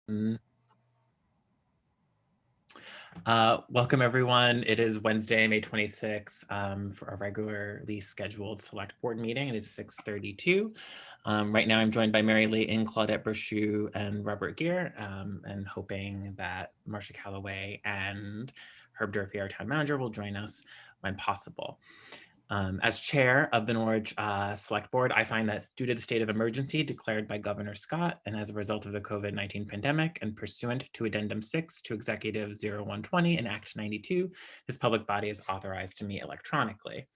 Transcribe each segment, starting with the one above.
Welcome everyone. It is Wednesday, May 26th for our regularly scheduled select board meeting. It is 6:32. Right now I'm joined by Mary Layton, Claudette Brochu, and Robert Gear, and hoping that Marcia Calloway and Herb Durfee, our town manager, will join us when possible. As chair of the Norwich Select Board, I find that due to the state of emergency declared by Governor Scott and as a result of the COVID-19 pandemic and pursuant to Addendum 6 to Executive 0120 and Act 92, this public body is authorized to meet electronically.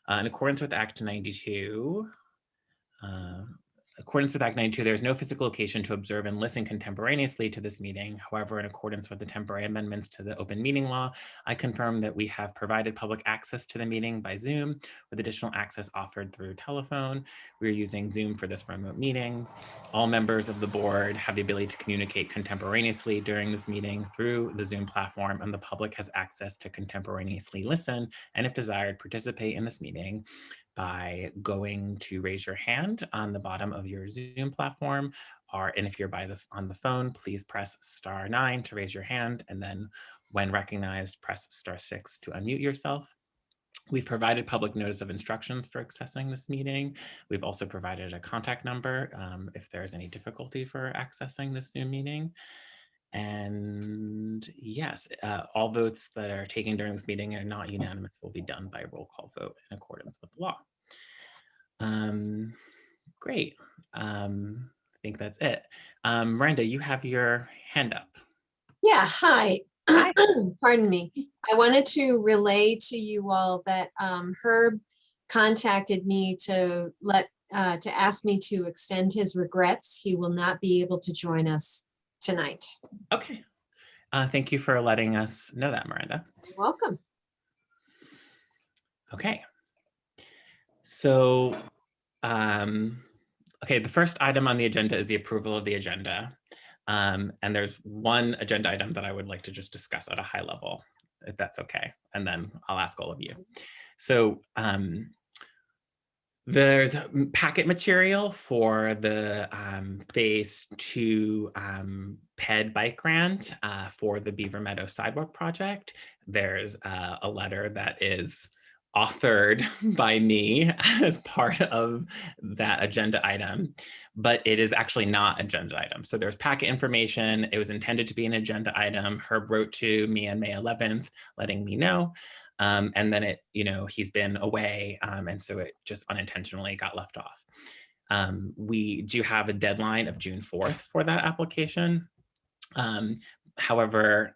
In accordance with Act 92, there is no physical location to observe and listen contemporaneously to this meeting. However, in accordance with the temporary amendments to the open meeting law, I confirm that we have provided public access to the meeting by Zoom with additional access offered through telephone. We're using Zoom for this remote meetings. All members of the board have the ability to communicate contemporaneously during this meeting through the Zoom platform, and the public has access to contemporaneously listen and, if desired, participate in this meeting by going to raise your hand on the bottom of your Zoom platform, and if you're on the phone, please press *9 to raise your hand, and then when recognized, press *6 to unmute yourself. We've provided public notice of instructions for accessing this meeting. We've also provided a contact number if there is any difficulty for accessing this Zoom meeting. And yes, all votes that are taken during this meeting and are not unanimous will be done by roll call vote in accordance with the law. Great. I think that's it. Miranda, you have your hand up. Yeah, hi. Hi. Pardon me. I wanted to relay to you all that Herb contacted me to ask me to extend his regrets. He will not be able to join us tonight. Okay. Thank you for letting us know that, Miranda. You're welcome. Okay. So, okay, the first item on the agenda is the approval of the agenda. And there's one agenda item that I would like to just discuss at a high level, if that's okay. And then I'll ask all of you. So there's packet material for the phase 2 PED bike grant for the Beaver Meadow Sidewalk project. There's a letter that is authored by me as part of that agenda item, but it is actually not agenda item. So there's packet information. It was intended to be an agenda item. Herb wrote to me on May 11th, letting me know. And then he's been away. And so it just unintentionally got left off. We do have a deadline of June 4th for that application. However,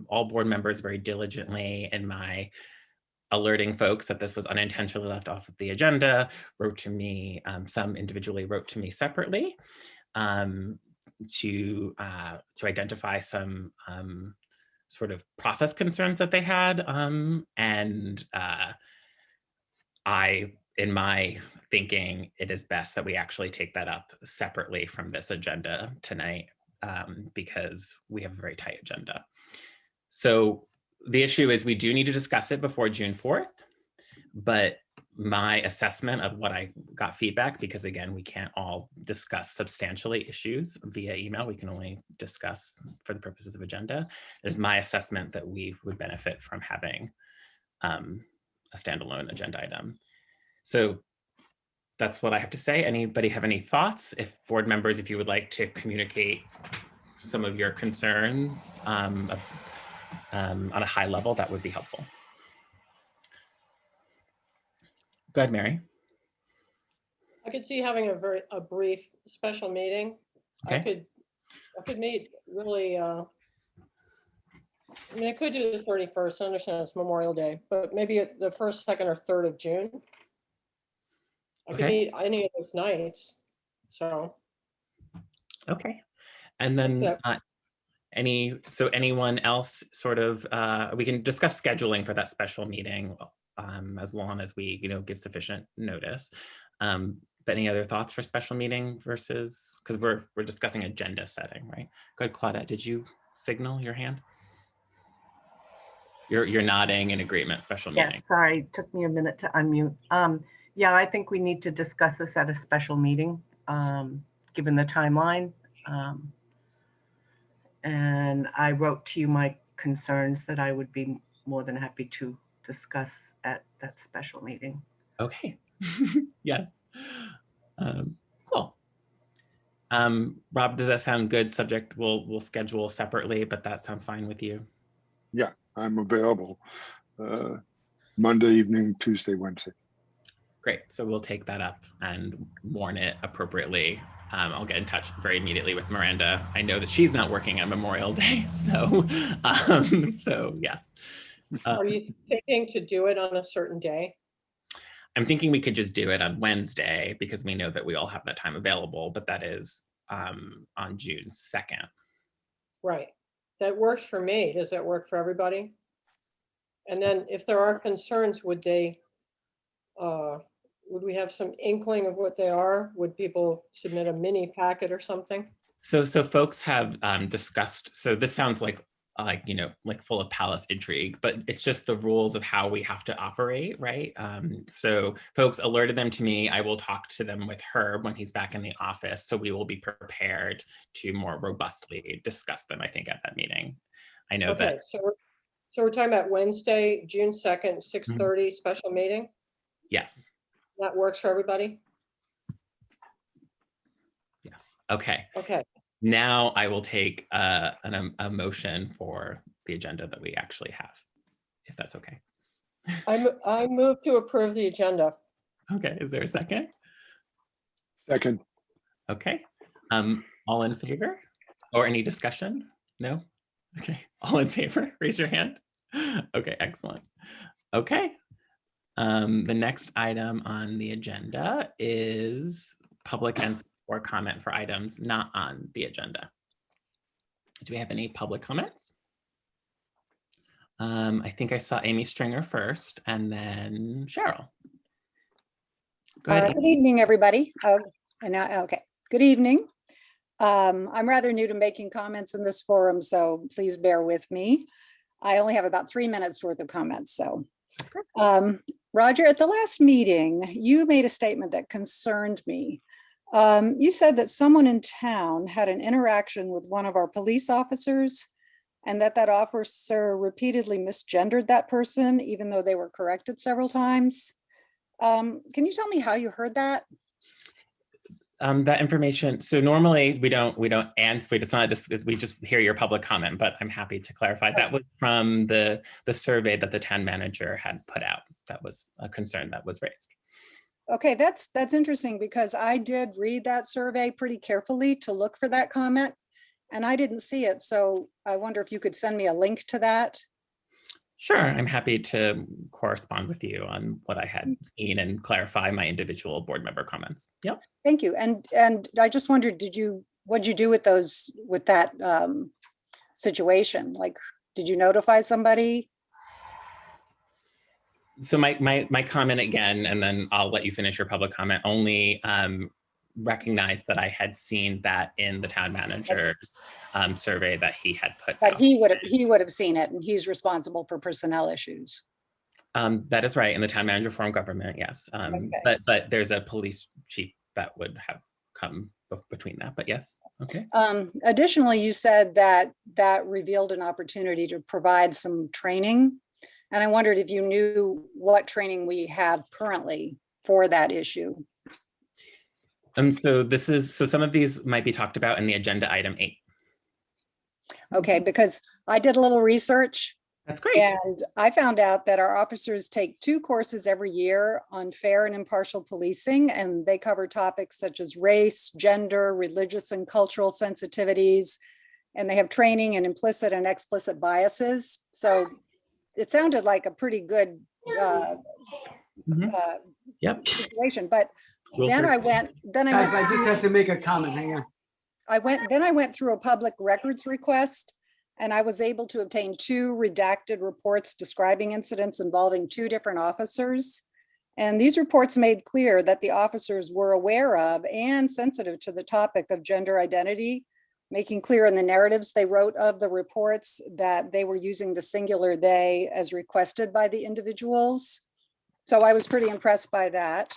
all board members very diligently in my alerting folks that this was unintentionally left off of the agenda, wrote to me, some individually wrote to me separately to identify some sort of process concerns that they had. And in my thinking, it is best that we actually take that up separately from this agenda tonight because we have a very tight agenda. So the issue is we do need to discuss it before June 4th, but my assessment of what I got feedback, because again, we can't all discuss substantially issues via email, we can only discuss for the purposes of agenda, is my assessment that we would benefit from having a standalone agenda item. So that's what I have to say. Anybody have any thoughts? If board members, if you would like to communicate some of your concerns on a high level, that would be helpful. Go ahead, Mary. I could see having a brief special meeting. Okay. I could meet really. I mean, I could do the 31st. I understand it's Memorial Day, but maybe the 1st, 2nd, or 3rd of June. I could meet any of those nights. So. Okay, and then anyone else sort of we can discuss scheduling for that special meeting as long as we give sufficient notice. But any other thoughts for special meeting versus, because we're discussing agenda setting, right? Go ahead, Claudette, did you signal your hand? You're nodding in agreement, special meeting. Yes, sorry, it took me a minute to unmute. Yeah, I think we need to discuss this at a special meeting, given the timeline. And I wrote to you my concerns that I would be more than happy to discuss at that special meeting. Okay. Yes. Cool. Rob, does that sound good? Subject we'll schedule separately, but that sounds fine with you. Yeah, I'm available Monday evening, Tuesday, Wednesday. Great. So we'll take that up and warn it appropriately. I'll get in touch very immediately with Miranda. I know that she's not working on Memorial Day, so so yes. Are you thinking to do it on a certain day? I'm thinking we could just do it on Wednesday because we know that we all have that time available, but that is on June 2nd. Right. That works for me. Does that work for everybody? And then if there are concerns, would we have some inkling of what they are? Would people submit a mini packet or something? So folks have discussed, so this sounds like full of palace intrigue, but it's just the rules of how we have to operate, right? So folks alerted them to me. I will talk to them with Herb when he's back in the office. So we will be prepared to more robustly discuss them, I think, at that meeting. I know Okay, that. so we're talking about Wednesday, June 2nd, 6:30 special meeting. Yes. That works for everybody? Yes. Okay. Okay. Now I will take a motion for the agenda that we actually have, if that's okay. I move to approve the agenda. Okay, is there a second? Second, Okay, all in favor or any discussion? No? Okay, all in favor, raise your hand. Okay, excellent. Okay, the next item on the agenda is public and or comment for items not on the agenda. Do we have any public comments? I think I saw Amy Stringer first and then Cheryl. Go ahead. Good evening, everybody. Okay, good evening. I'm rather new to making comments in this forum, so please bear with me. I only have about 3 minutes worth of comments, so. Roger, at the last meeting, you made a statement that concerned me. You said that someone in town had an interaction with one of our police officers and that officer repeatedly misgendered that person, even though they were corrected several times. Can you tell me how you heard that? That information. So normally we don't answer. It's not just, we just hear your public comment, but I'm happy to clarify. That was from the survey that the town manager had put out. That was a concern that was raised. Okay, that's interesting because I did read that survey pretty carefully to look for that comment and I didn't see it. So I wonder if you could send me a link to that. Sure, I'm happy to correspond with you on what I had seen and clarify my individual board member comments. Yep. Thank you. And I just wondered, what'd you do with that situation? Like, did you notify somebody? So my comment again, and then I'll let you finish your public comment, only recognized that I had seen that in the town manager's survey that he had put But out. he would have seen it and he's responsible for personnel issues. That is right, in the town manager form of government, yes. Okay. But there's a police chief that would have come between that, but yes, okay. Additionally, you said that revealed an opportunity to provide some training. And I wondered if you knew what training we have currently for that issue. So some of these might be talked about in the agenda item 8. Okay, because I did a little research. That's great. And I found out that our officers take 2 courses every year on fair and impartial policing, and they cover topics such as race, gender, religious and cultural sensitivities, and they have training in implicit and explicit biases. So it sounded like a pretty good Yep. situation, but then I went. Guys, I just have to make a comment. Hang on. I went through a public records request and I was able to obtain 2 redacted reports describing incidents involving 2 different officers. And these reports made clear that the officers were aware of and sensitive to the topic of gender identity, making clear in the narratives they wrote of the reports that they were using the singular they as requested by the individuals. So I was pretty impressed by that.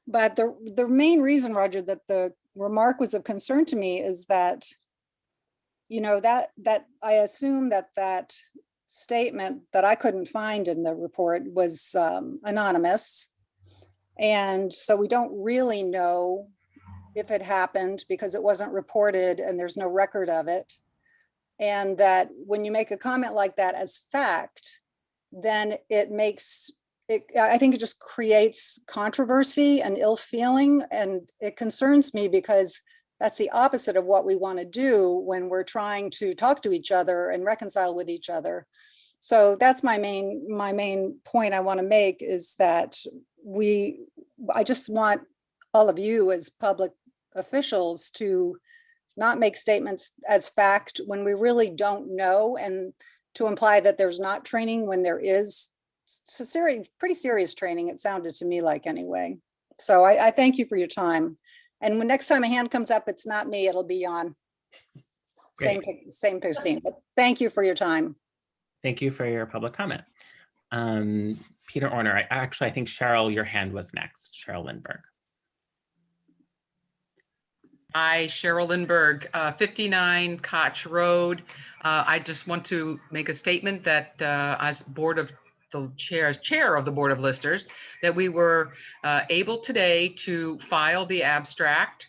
But the main reason, Roger, that the remark was of concern to me is that you know, that I assume that statement that I couldn't find in the report was anonymous. And so we don't really know if it happened because it wasn't reported and there's no record of it. And that when you make a comment like that as fact, then it makes it, I think it just creates controversy and ill feeling. And it concerns me because that's the opposite of what we want to do when we're trying to talk to each other and reconcile with each other. So that's my main point I want to make, is that I just want all of you as public officials to not make statements as fact when we really don't know, and to imply that there's not training when there is. So pretty serious training, it sounded to me like, anyway. So I thank you for your time. And when next time a hand comes up, it's not me, it'll be on. Same person, but thank you for your time. Thank you for your public comment. Peter Orner, I think Cheryl, your hand was next. Cheryl Lindbergh. Hi, Cheryl Lindbergh, 59 Koch Road. I just want to make a statement that as chair of the Board of Listers, that we were able today to file the abstract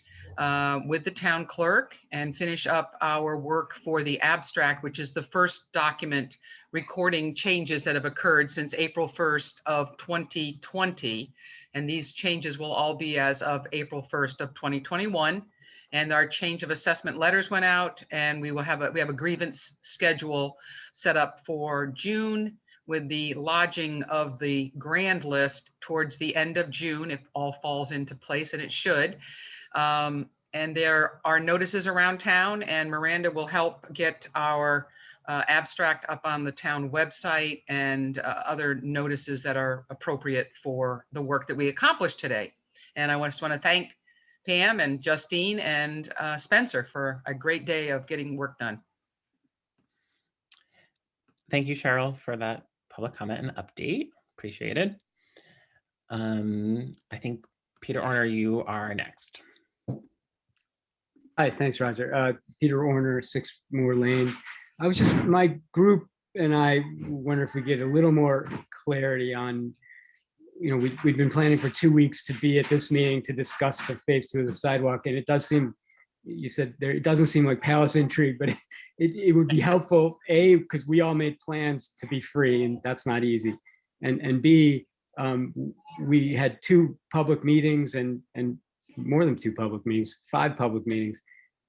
with the town clerk and finish up our work for the abstract, which is the first document recording changes that have occurred since April 1st of 2020. And these changes will all be as of April 1st of 2021. And our change of assessment letters went out, and we have a grievance schedule set up for June, with the lodging of the grand list towards the end of June, if all falls into place, and it should. And there are notices around town, and Miranda will help get our abstract up on the town website and other notices that are appropriate for the work that we accomplished today. And I just want to thank Pam and Justine and Spencer for a great day of getting work done. Thank you, Cheryl, for that public comment and update. Appreciate it. I think Peter Orner, you are next. Hi, thanks, Roger. Peter Orner, 6 Moore Lane. My group and I wonder if we get a little more clarity on, we've been planning for 2 weeks to be at this meeting to discuss the phase 2 of the sidewalk. And it does seem, you said there, it doesn't seem like palace intrigue, but it would be helpful, A, because we all made plans to be free, and that's not easy. And B, we had 2 public meetings and more than 2 public meetings, 5 public meetings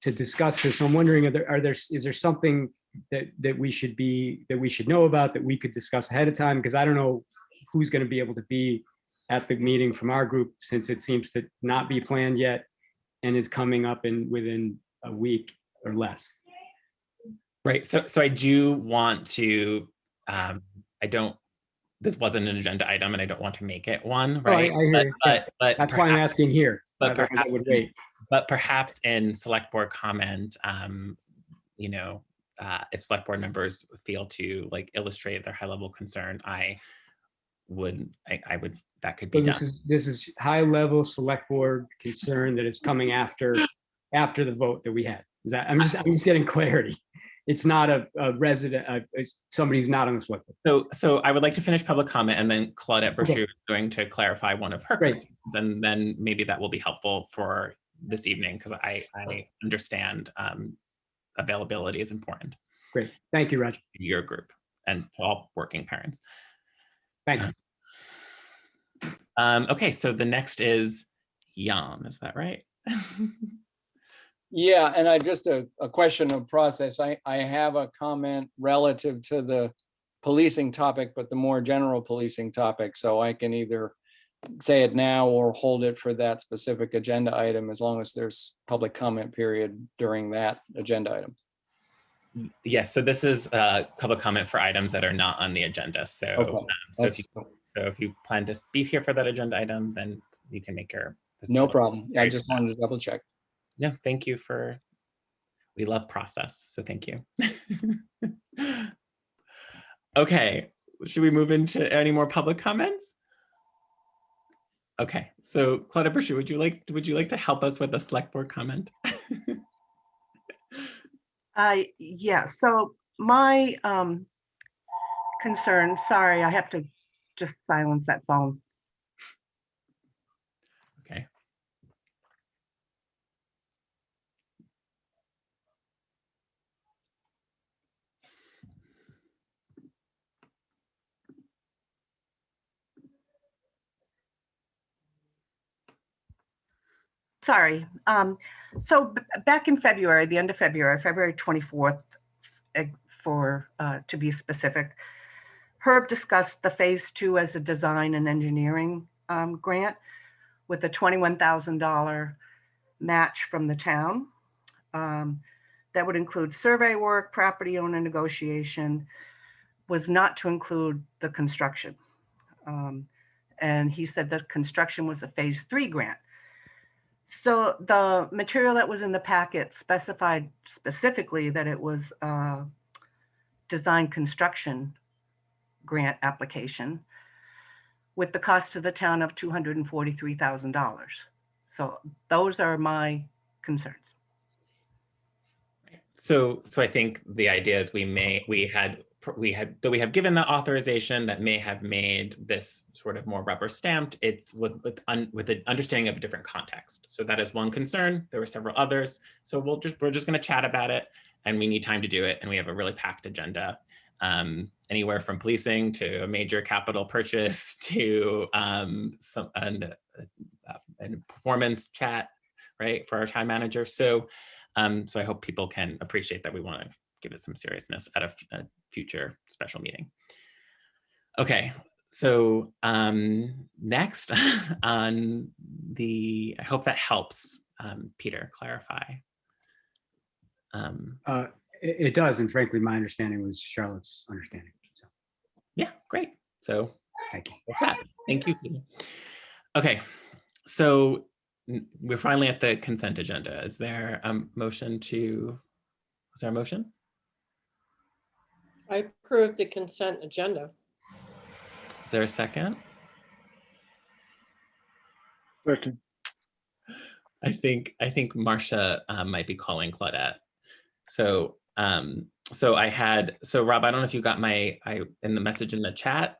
to discuss this. So I'm wondering, is there something that we should know about, that we could discuss ahead of time? Because I don't know who's going to be able to be at the meeting from our group, since it seems to not be planned yet and is coming up within a week or less. Right. So I do want to, this wasn't an agenda item and I don't want to make it one, right? Oh, I hear you. But that's why I'm asking here. But perhaps I would wait. But perhaps in select board comment, if select board members feel to illustrate their high level concern, I would, that could be done. This is high level select board concern that is coming after the vote that we had. Is that, I'm just getting clarity. It's not a resident, it's somebody who's not on the select board. So I would like to finish public comment, and then Claudette Brochu is going to clarify one of her concerns, and then maybe that will be helpful for this evening, because I understand availability is important. Great, thank you, Roger. Your group and all working parents. Thanks. Okay, so the next is Jan, is that right? Yeah, and I just a question of process. I have a comment relative to the policing topic, but the more general policing topic. So I can either say it now or hold it for that specific agenda item, as long as there's public comment period during that agenda item. Yes, so this is public comment for items that are not on the agenda. So, Okay. If you plan to be here for that agenda item, then you can make your. No problem. I just wanted to double check. No, thank you we love process, so thank you. Okay, should we move into any more public comments? Okay, so Claudette Brochu, would you like to help us with the select board comment? Yeah, so my concern, sorry, I have to just silence that phone. Okay. Sorry. So back in February, the end of February, February 24th, to be specific, Herb discussed the phase 2 as a design and engineering grant with a $21,000 match from the town. That would include survey work, property owner negotiation, was not to include the construction. And he said that construction was a phase 3 grant. So the material that was in the packet specified specifically that it was a design construction grant application with the cost to the town of $243,000. So those are my concerns. So I think the idea is we have given the authorization that may have made this sort of more rubber stamped. It's with the understanding of a different context. So that is one concern. There were several others. So we're just going to chat about it, and we need time to do it. And we have a really packed agenda, anywhere from policing to a major capital purchase to and performance chat, right, for our time manager. So I hope people can appreciate that we want to give it some seriousness at a future special meeting. Okay, so next on I hope that helps, Peter, clarify. It does, and frankly, my understanding was Charlotte's understanding. So yeah, great. So thank you. Thank you, Peter. Okay, so we're finally at the consent agenda. Is there a motion to? Is there a motion? I approve the consent agenda. Is there a second? Second. I think Marcia might be calling Claudette. So Rob, I don't know if you got in the message in the chat.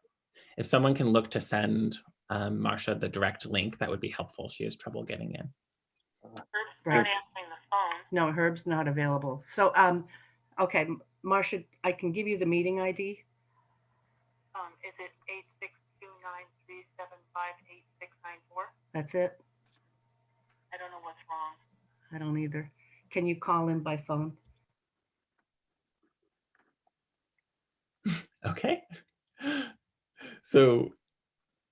If someone can look to send Marcia the direct link, that would be helpful. She has trouble getting in. Right. No, Herb's not available. So, okay, Marcia, I can give you the meeting ID. Is it 862-937-58694? That's it. I don't know what's wrong. I don't either. Can you call in by phone? Okay. So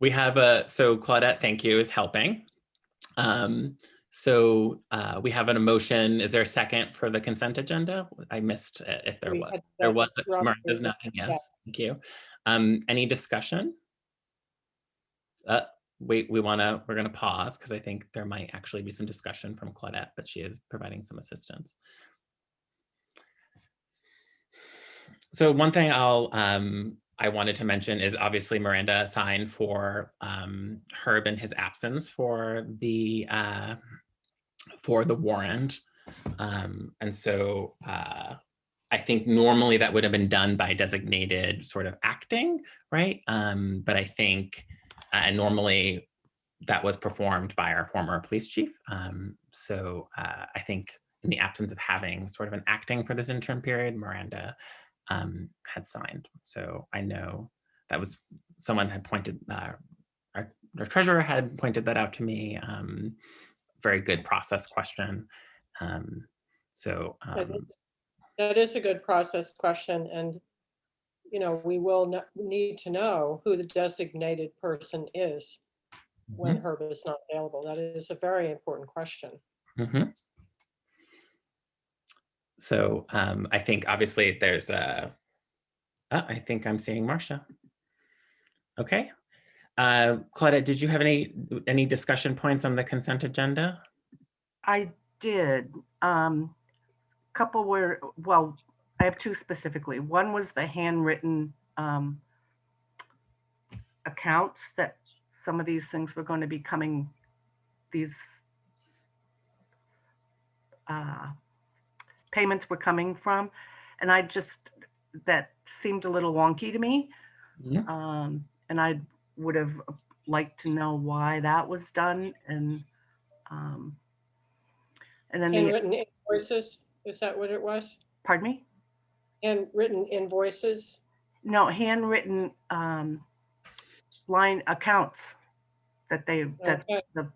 we have so Claudette, thank you, is helping. We have an emotion. Is there a second for the consent agenda? I missed if there was. There was. Miranda's nodding. Yes, yeah. Thank you. Any discussion? We're gonna pause because I think there might actually be some discussion from Claudette, but she is providing some assistance. So one thing I wanted to mention is obviously Miranda signed for Herb in his absence for the warrant. And so I think normally that would have been done by designated sort of acting, right? But I think normally that was performed by our former police chief. I think in the absence of having sort of an acting for this interim period, Miranda had signed. So I know that was someone had pointed, our treasurer had pointed that out to me. Very good process question. That is a good process question, and we will need to know who the designated person is when Herb is not available. That is a very important question. Mm-hmm. So I think obviously there's I think I'm seeing Marcia. Okay. Claudette, did you have any discussion points on the consent agenda? I did. Couple were, well, I have two specifically. One was the handwritten accounts that some of these things were going to be coming, these payments were coming from. And that seemed a little wonky to me. Mhm. And I would have liked to know why that was done. And then Handwritten invoices, is that what it was? pardon me? Handwritten invoices? No, handwritten line accounts that Okay, the,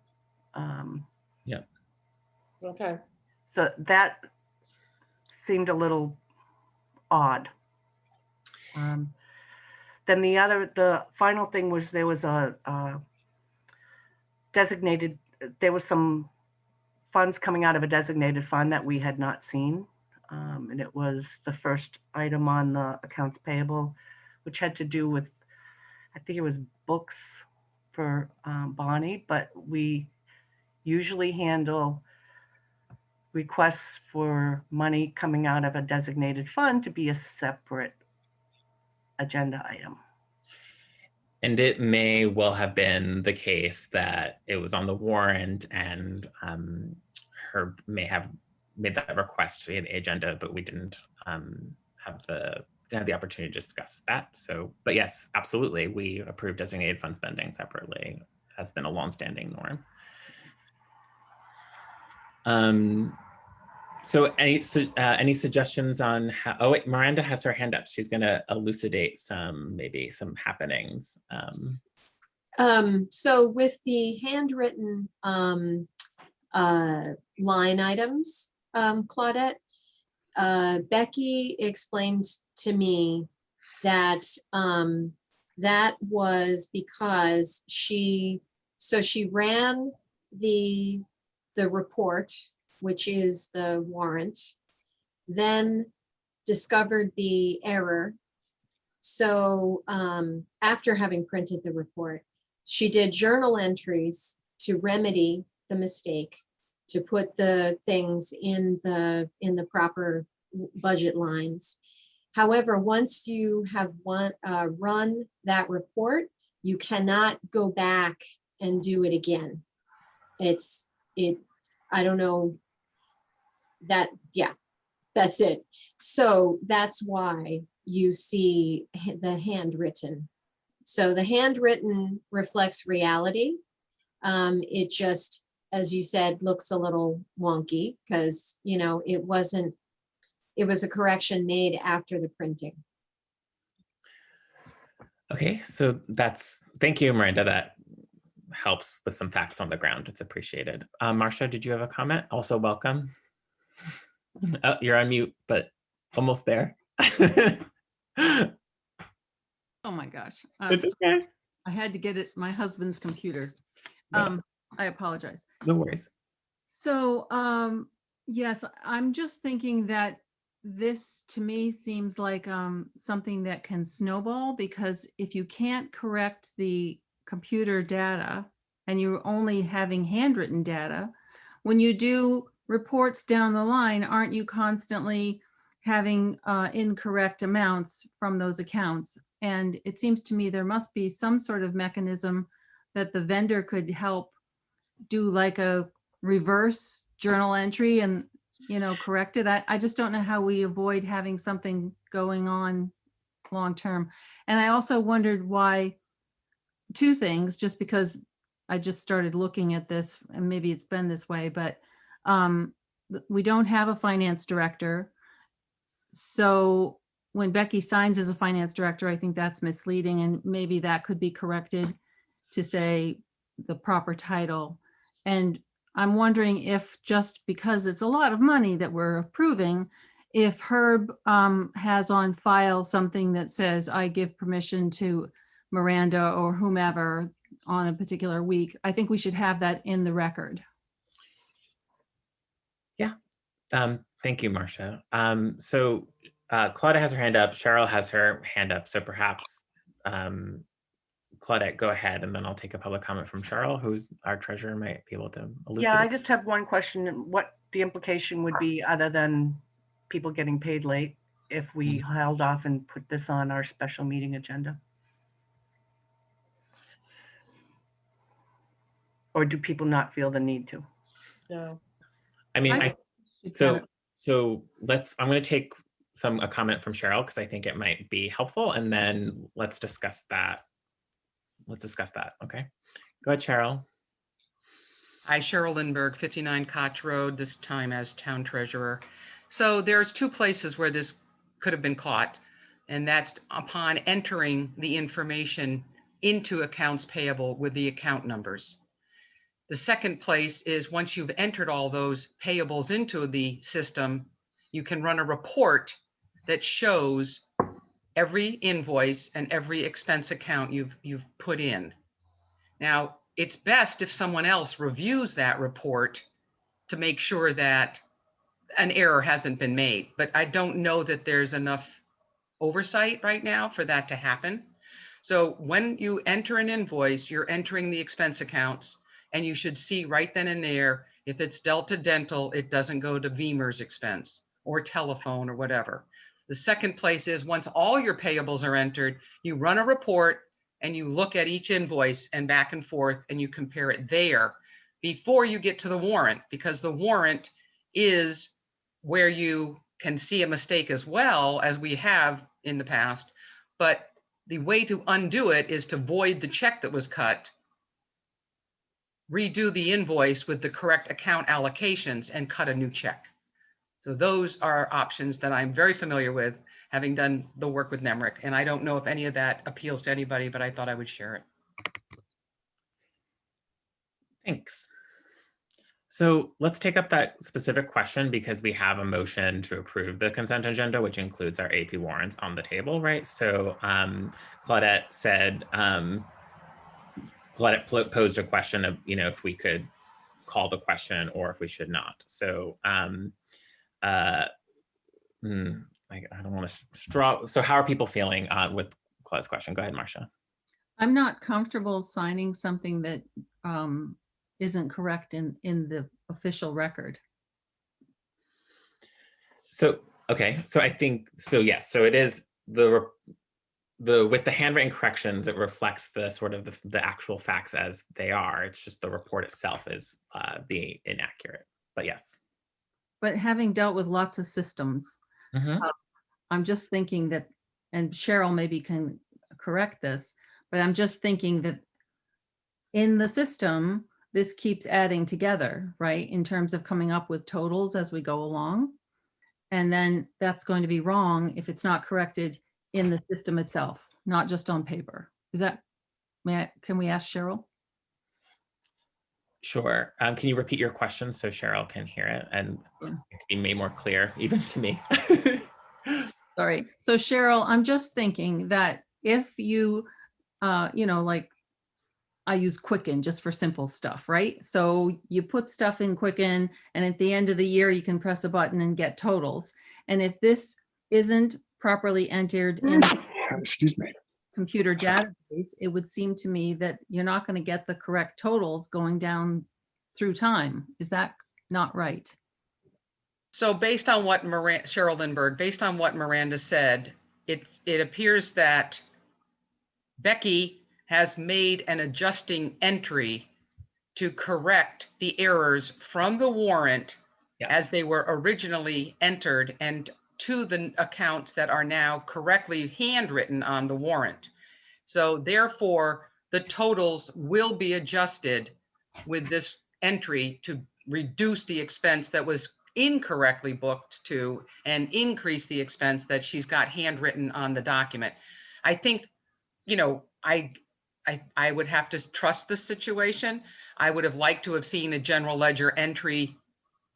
um, okay. so that seemed a little odd. Then the final thing was there was a designated, there was some funds coming out of a designated fund that we had not seen. And it was the first item on the accounts payable, which had to do with, I think it was books for Bonnie, but we usually handle requests for money coming out of a designated fund to be a separate agenda item. And it may well have been the case that it was on the warrant and Herb may have made that request via the agenda, but we didn't have the opportunity to discuss that. So, but yes, absolutely, we approve designated fund spending separately. Has been a longstanding norm. So any suggestions on how, oh wait, Miranda has her hand up. She's gonna elucidate maybe some happenings. So with the handwritten line items, Claudette, Becky explained to me that that was because she ran the report, which is the warrant, then discovered the error. So after having printed the report, she did journal entries to remedy the mistake, to put the things in the proper budget lines. However, once you have run that report, you cannot go back and do it again. I don't know that, yeah, that's it. So that's why you see the handwritten. So the handwritten reflects reality. It just, as you said, looks a little wonky because, you know, it was a correction made after the printing. Okay, so thank you, Miranda. That helps with some facts on the ground. It's appreciated. Marcia, did you have a comment? Also welcome. Oh, you're on mute, but almost there. Oh my gosh. It's okay. I had to get it, my husband's computer. No. I apologize. No worries. So, yes, I'm just thinking that this to me seems like something that can snowball, because if you can't correct the computer data and you're only having handwritten data, when you do reports down the line, aren't you constantly having incorrect amounts from those accounts? And it seems to me there must be some sort of mechanism that the vendor could help do, like a reverse journal entry and, you know, correct it. I just don't know how we avoid having something going on long term. And I also wondered why, two things, just because I just started looking at this and maybe it's been this way, but we don't have a finance director. So when Becky signs as a finance director, I think that's misleading, and maybe that could be corrected to say the proper title. And I'm wondering if, just because it's a lot of money that we're approving, if Herb has on file something that says, I give permission to Miranda or whomever on a particular week. I think we should have that in the record. Yeah. Thank you, Marcia. So Claudia has her hand up. Cheryl has her hand up. So perhaps Claudette, go ahead, and then I'll take a public comment from Cheryl, who's our treasurer, might be able to elucidate. Yeah, I just have one question. What the implication would be, other than people getting paid late, if we held off and put this on our special meeting agenda? Or do people not feel the need to? No. I mean, I- so So I'm going to take a comment from Cheryl because I think it might be helpful, and then let's discuss that. Okay. Go ahead, Cheryl. I, Cheryl Lindbergh, 59 Koch Road, this time as town treasurer. So there's two places where this could have been caught, and that's upon entering the information into accounts payable with the account numbers. The second place is once you've entered all those payables into the system, you can run a report that shows every invoice and every expense account you've put in. Now, it's best if someone else reviews that report to make sure that an error hasn't been made, but I don't know that there's enough oversight right now for that to happen. So when you enter an invoice, you're entering the expense accounts, and you should see right then and there, if it's Delta Dental, it doesn't go to Veemer's expense or telephone or whatever. The second place is once all your payables are entered, you run a report and you look at each invoice and back and forth and you compare it there before you get to the warrant, because the warrant is where you can see a mistake as well, as we have in the past. But the way to undo it is to void the check that was cut, redo the invoice with the correct account allocations, and cut a new check. So those are options that I'm very familiar with, having done the work with Nemrick. And I don't know if any of that appeals to anybody, but I thought I would share it. Thanks. So let's take up that specific question because we have a motion to approve the consent agenda, which includes our AP warrants on the table, right? So Claudette said, Claudette posed a question of, if we could call the question or if we should not. So I don't want to straw. So how are people feeling with Claude's question? Go ahead, Marcia. I'm not comfortable signing something that isn't correct in the official record. So, okay. So I think, so yes, so it is with the handwritten corrections, it reflects the sort of the actual facts as they are. It's just the report itself is the inaccurate, but yes. But having dealt with lots of systems, I'm just thinking that, and Cheryl maybe can correct this, but I'm just thinking that in the system, this keeps adding together, right? In terms of coming up with totals as we go along. And then that's going to be wrong if it's not corrected in the system itself, not just on paper. Is that, can we ask Cheryl? Sure. Can you repeat your question so Cheryl can hear it and it can be made more clear, even to me? Sorry. So Cheryl, I'm just thinking that if you, like I use Quicken just for simple stuff, right? So you put stuff in Quicken and at the end of the year, you can press a button and get totals. And if this isn't properly entered in excuse me, computer database, it would seem to me that you're not going to get the correct totals going down through time. Is that not right? So based on what Cheryl Lindbergh, based on what Miranda said, it appears that Becky has made an adjusting entry to correct the errors from the warrant as they were originally entered and to the accounts that are now correctly handwritten on the warrant. So therefore, the totals will be adjusted with this entry to reduce the expense that was incorrectly booked to and increase the expense that she's got handwritten on the document. I think, I would have to trust the situation. I would have liked to have seen a general ledger entry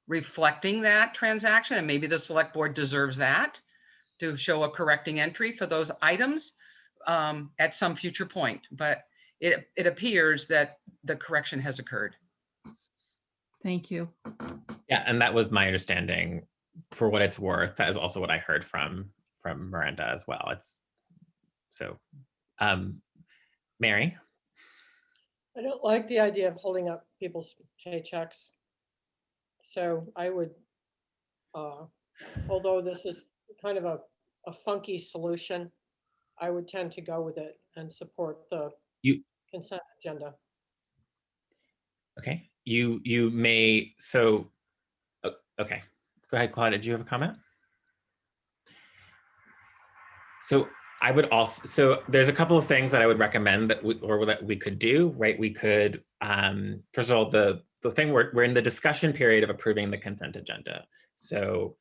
reflecting that transaction, and maybe the select board deserves that to show a correcting entry for those items at some future point. But it appears that the correction has occurred. Thank you. Yeah, and that was my understanding. For what it's worth, that is also what I heard from Miranda as well. It's so. Mary? I don't like the idea of holding up people's paychecks. So I would, although this is kind of a funky solution, I would tend to go with it and support the consent agenda. Okay, you may, so, okay, Go ahead, Claudia, did you have a comment? So I would also, so there's a couple of things that I would recommend that we could do, right? We could, first of all, the thing we're in the discussion period of approving the consent agenda. So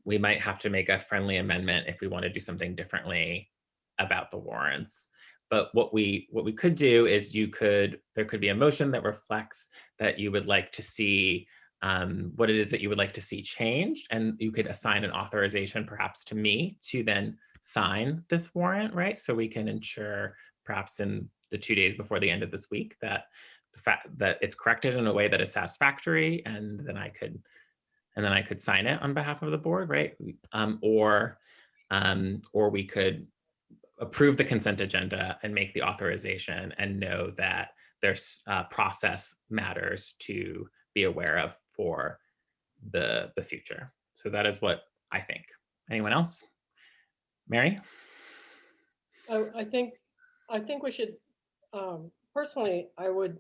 we might have to make a friendly amendment if we want to do something differently about the warrants. But what we could do is there could be a motion that reflects that you would like to see what it is that you would like to see changed, and you could assign an authorization perhaps to me to then sign this warrant, right? So we can ensure perhaps in the 2 days before the end of this week that the fact that it's corrected in a way that is satisfactory, and then I could sign it on behalf of the board, right? Or we could approve the consent agenda and make the authorization and know that there's process matters to be aware of for the future. So that is what I think. Anyone else? Mary? I think we should, personally, I would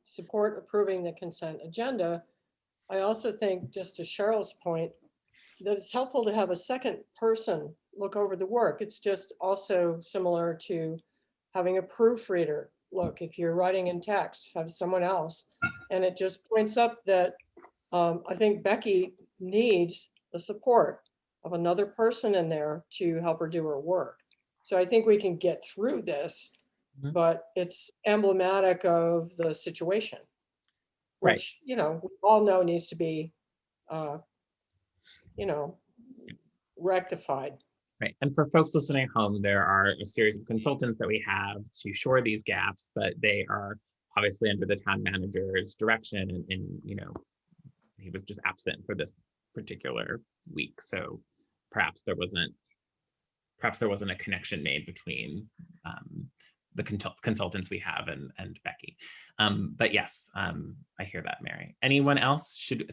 support approving the consent agenda. I also think, just to Cheryl's point, that it's helpful to have a second person look over the work. It's just also similar to having a proofreader look. If you're writing in text, have someone else. And it just points up that I think Becky needs the support of another person in there to help her do her work. So I think we can get through this, but it's emblematic of the situation, which, we all know needs to be, rectified. Right. And for folks listening at home, there are a series of consultants that we have to shore these gaps, but they are obviously under the town manager's direction, and he was just absent for this particular week. So perhaps there wasn't a connection made between the consultants we have and Becky. But yes, I hear that, Mary. Anyone else? Should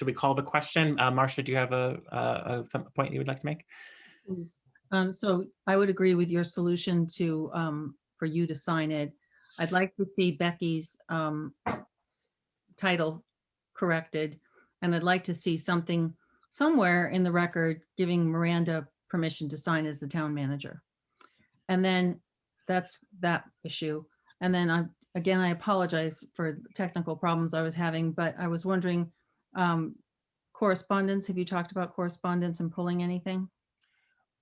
we call the question? Marcia, do you have some point you would like to make? Please. So I would agree with your solution to for you to sign it. I'd like to see Becky's title corrected, and I'd like to see something somewhere in the record giving Miranda permission to sign as the town manager. And then that's that issue. And then I apologize for technical problems I was having, but I was wondering, correspondence, have you talked about correspondence and pulling anything?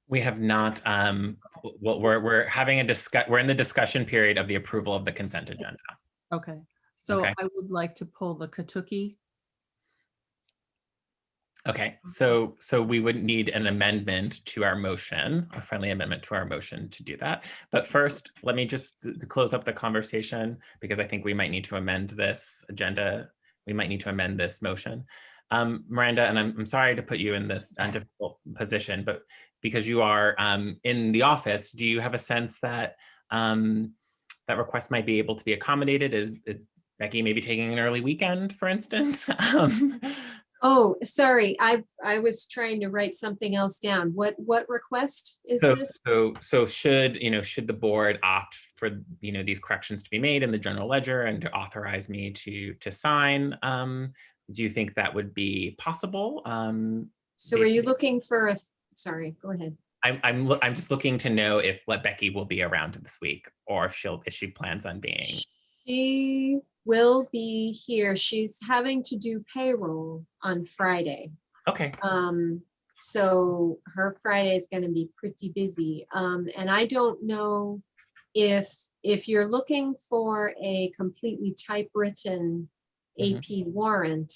We have not. Well, we're having we're in the discussion period of the approval of the consent agenda. Okay, so Okay. I would like to pull the Katuki. Okay, so we would need an amendment to our motion, a friendly amendment to our motion to do that. But first, let me just to close up the conversation, because I think we might need to amend this agenda. We might need to amend this motion. Miranda, and I'm sorry to put you in this difficult position, but because you are in the office, do you have a sense that that request might be able to be accommodated? Is Becky maybe taking an early weekend, for instance? Oh, sorry. I was trying to write something else down. What request is this? So should the board opt for these corrections to be made in the general ledger and to authorize me to sign? Do you think that would be possible? So are you looking for a? Sorry, go ahead. I'm just looking to know if Becky will be around this week, or if she plans on being. She will be here. She's having to do payroll on Friday. Okay. So her Friday is going to be pretty busy. And I don't know if you're looking for a completely typewritten AP warrant,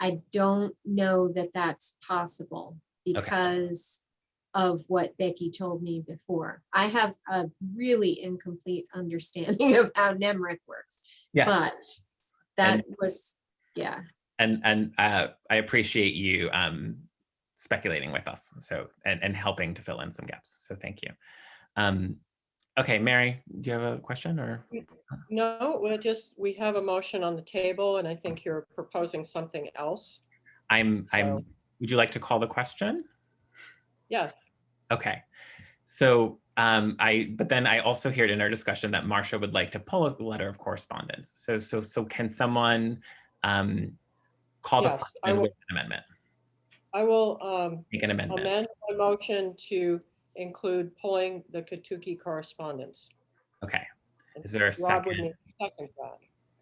I don't know that that's possible because of what Becky told me before. I have a really incomplete understanding of how NEMRIC works. Yes. But that was, yeah. And I appreciate you speculating with us, so and helping to fill in some gaps. So thank you. Okay, Mary, do you have a question or? No, we have a motion on the table, and I think you're proposing something else. Would you like to call the question? Yes. Okay. So but then I also heard in our discussion that Marcia would like to pull a letter of correspondence. So can someone call the question with an amendment? I will make an amendment. amend my motion to include pulling the Katuki correspondence. Okay. Is there a Rob would second? need to second that.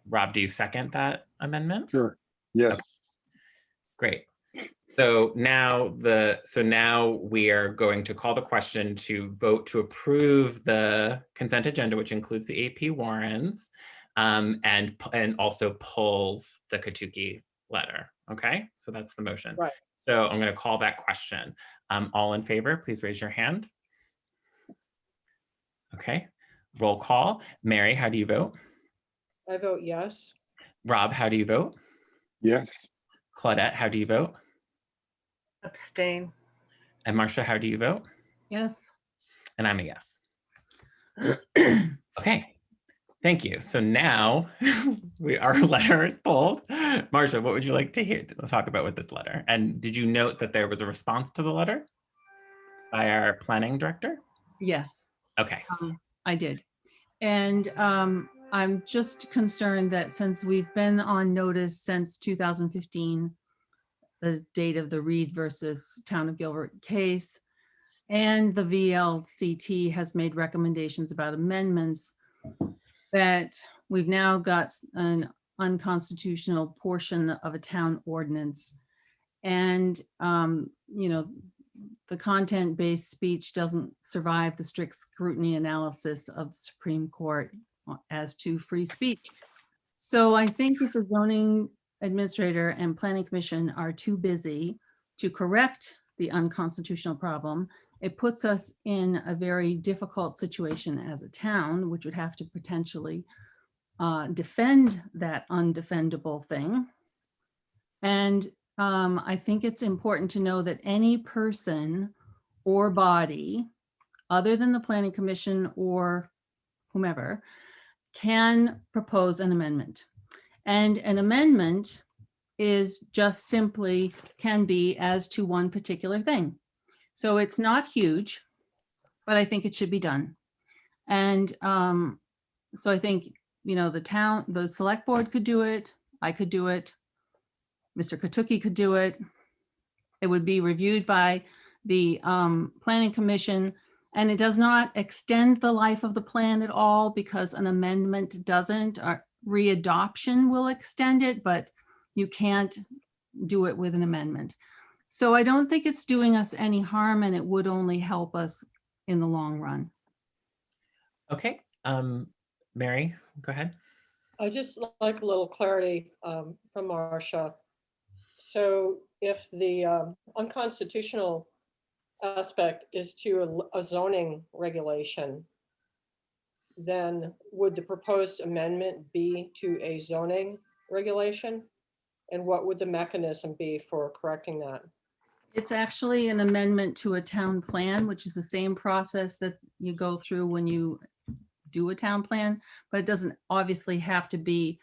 Rob, do you second that amendment? Sure. Yes. Okay. Great. So now we are going to call the question to vote to approve the consent agenda, which includes the AP warrants, and also pulls the Katuki letter. Okay, so that's the motion. Right. So I'm going to call that question. All in favor, please raise your hand. Okay, roll call. Mary, how do you vote? I vote yes. Rob, how do you vote? Yes. Claudette, how do you vote? Abstain. And Marcia, how do you vote? Yes. And I'm a yes. Okay, thank you. So now our letter is pulled. Marcia, what would you like to talk about with this letter? And did you note that there was a response to the letter by our planning director? Yes, Okay. I did. And I'm just concerned that since we've been on notice since 2015, the date of the Reed versus Town of Gilbert case, and the VLCT has made recommendations about amendments, that we've now got an unconstitutional portion of a town ordinance. And, you know, the content-based speech doesn't survive the strict scrutiny analysis of the Supreme Court as to free speech. So I think that the zoning administrator and planning commission are too busy to correct the unconstitutional problem. It puts us in a very difficult situation as a town, which would have to potentially defend that undefendable thing. And I think it's important to know that any person or body, other than the planning commission or whomever, can propose an amendment. And an amendment is just simply can be as to one particular thing. So it's not huge, but I think it should be done. And so I think, you know, the select board could do it. I could do it. Mr. Katuki could do it. It would be reviewed by the planning commission, and it does not extend the life of the plan at all because an amendment doesn't. Readoption will extend it, but you can't do it with an amendment. So I don't think it's doing us any harm, and it would only help us in the long run. Okay, Mary, go ahead. I just like a little clarity from Marcia. So if the unconstitutional aspect is to a zoning regulation, then would the proposed amendment be to a zoning regulation? And what would the mechanism be for correcting that? It's actually an amendment to a town plan, which is the same process that you go through when you do a town plan, but it doesn't obviously have to be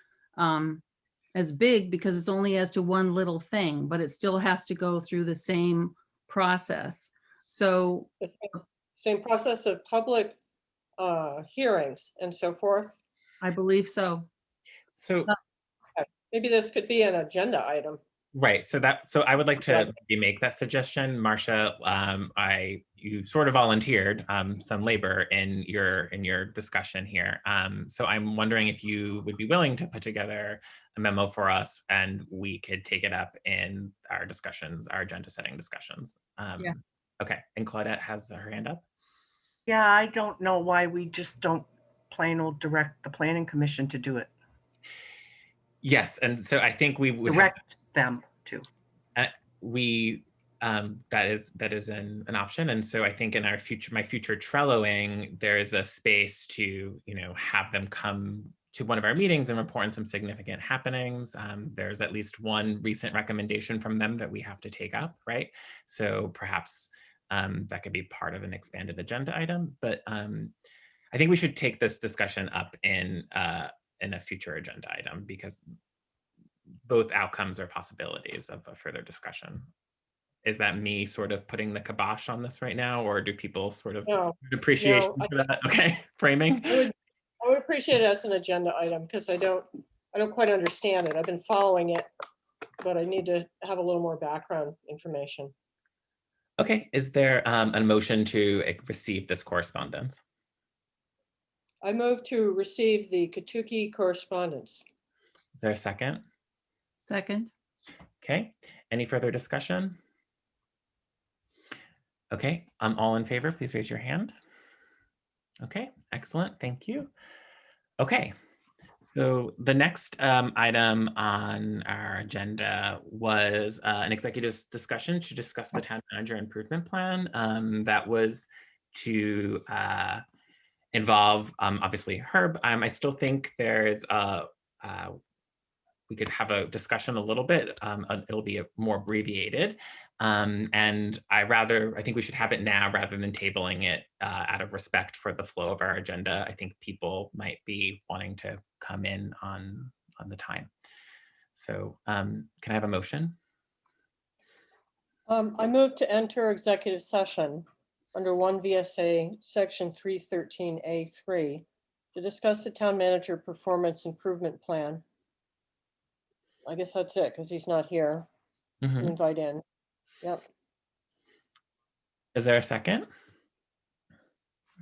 as big because it's only as to one little thing, but it still has to go through the same process. So The same process of public hearings and so forth. I believe so. So Maybe this could be an agenda item. right, so I would like to maybe make that suggestion, Marcia. You sort of volunteered some labor in your discussion here. So I'm wondering if you would be willing to put together a memo for us, and we could take it up in our discussions, our agenda setting discussions. Yeah. Okay, and Claudette has her hand up. Yeah, I don't know why we just don't plain old direct the planning commission to do it. Yes, and so I think we would Direct them to. That is an option. And so I think in my future Trelloing, there is a space to, have them come to one of our meetings and report on some significant happenings. There's at least one recent recommendation from them that we have to take up, right? So perhaps that could be part of an expanded agenda item. But I think we should take this discussion up in a future agenda item, because both outcomes are possibilities of a further discussion. Is that me sort of putting the kibosh on this right now, or do people sort of appreciation for that? Okay, framing. I would appreciate it as an agenda item because I don't quite understand it. I've been following it but I need to have a little more background information. Okay, is there a motion to receive this correspondence? I move to receive the Katuki correspondence. Is there a second? Second. Okay, any further discussion? Okay, all in favor, please raise your hand. Okay, excellent, thank you. Okay, so the next item on our agenda was an executive discussion to discuss the town manager improvement plan. That was to involve obviously Herb. I still think there's we could have a discussion a little bit. It'll be more abbreviated. And I think we should have it now rather than tabling it out of respect for the flow of our agenda. I think people might be wanting to come in on the time. So can I have a motion? I move to enter executive session under 1 VSA section 313A3 to discuss the town manager performance improvement plan. I guess that's it, because he's not here. Mhm. Invite in. Yep. Is there a second?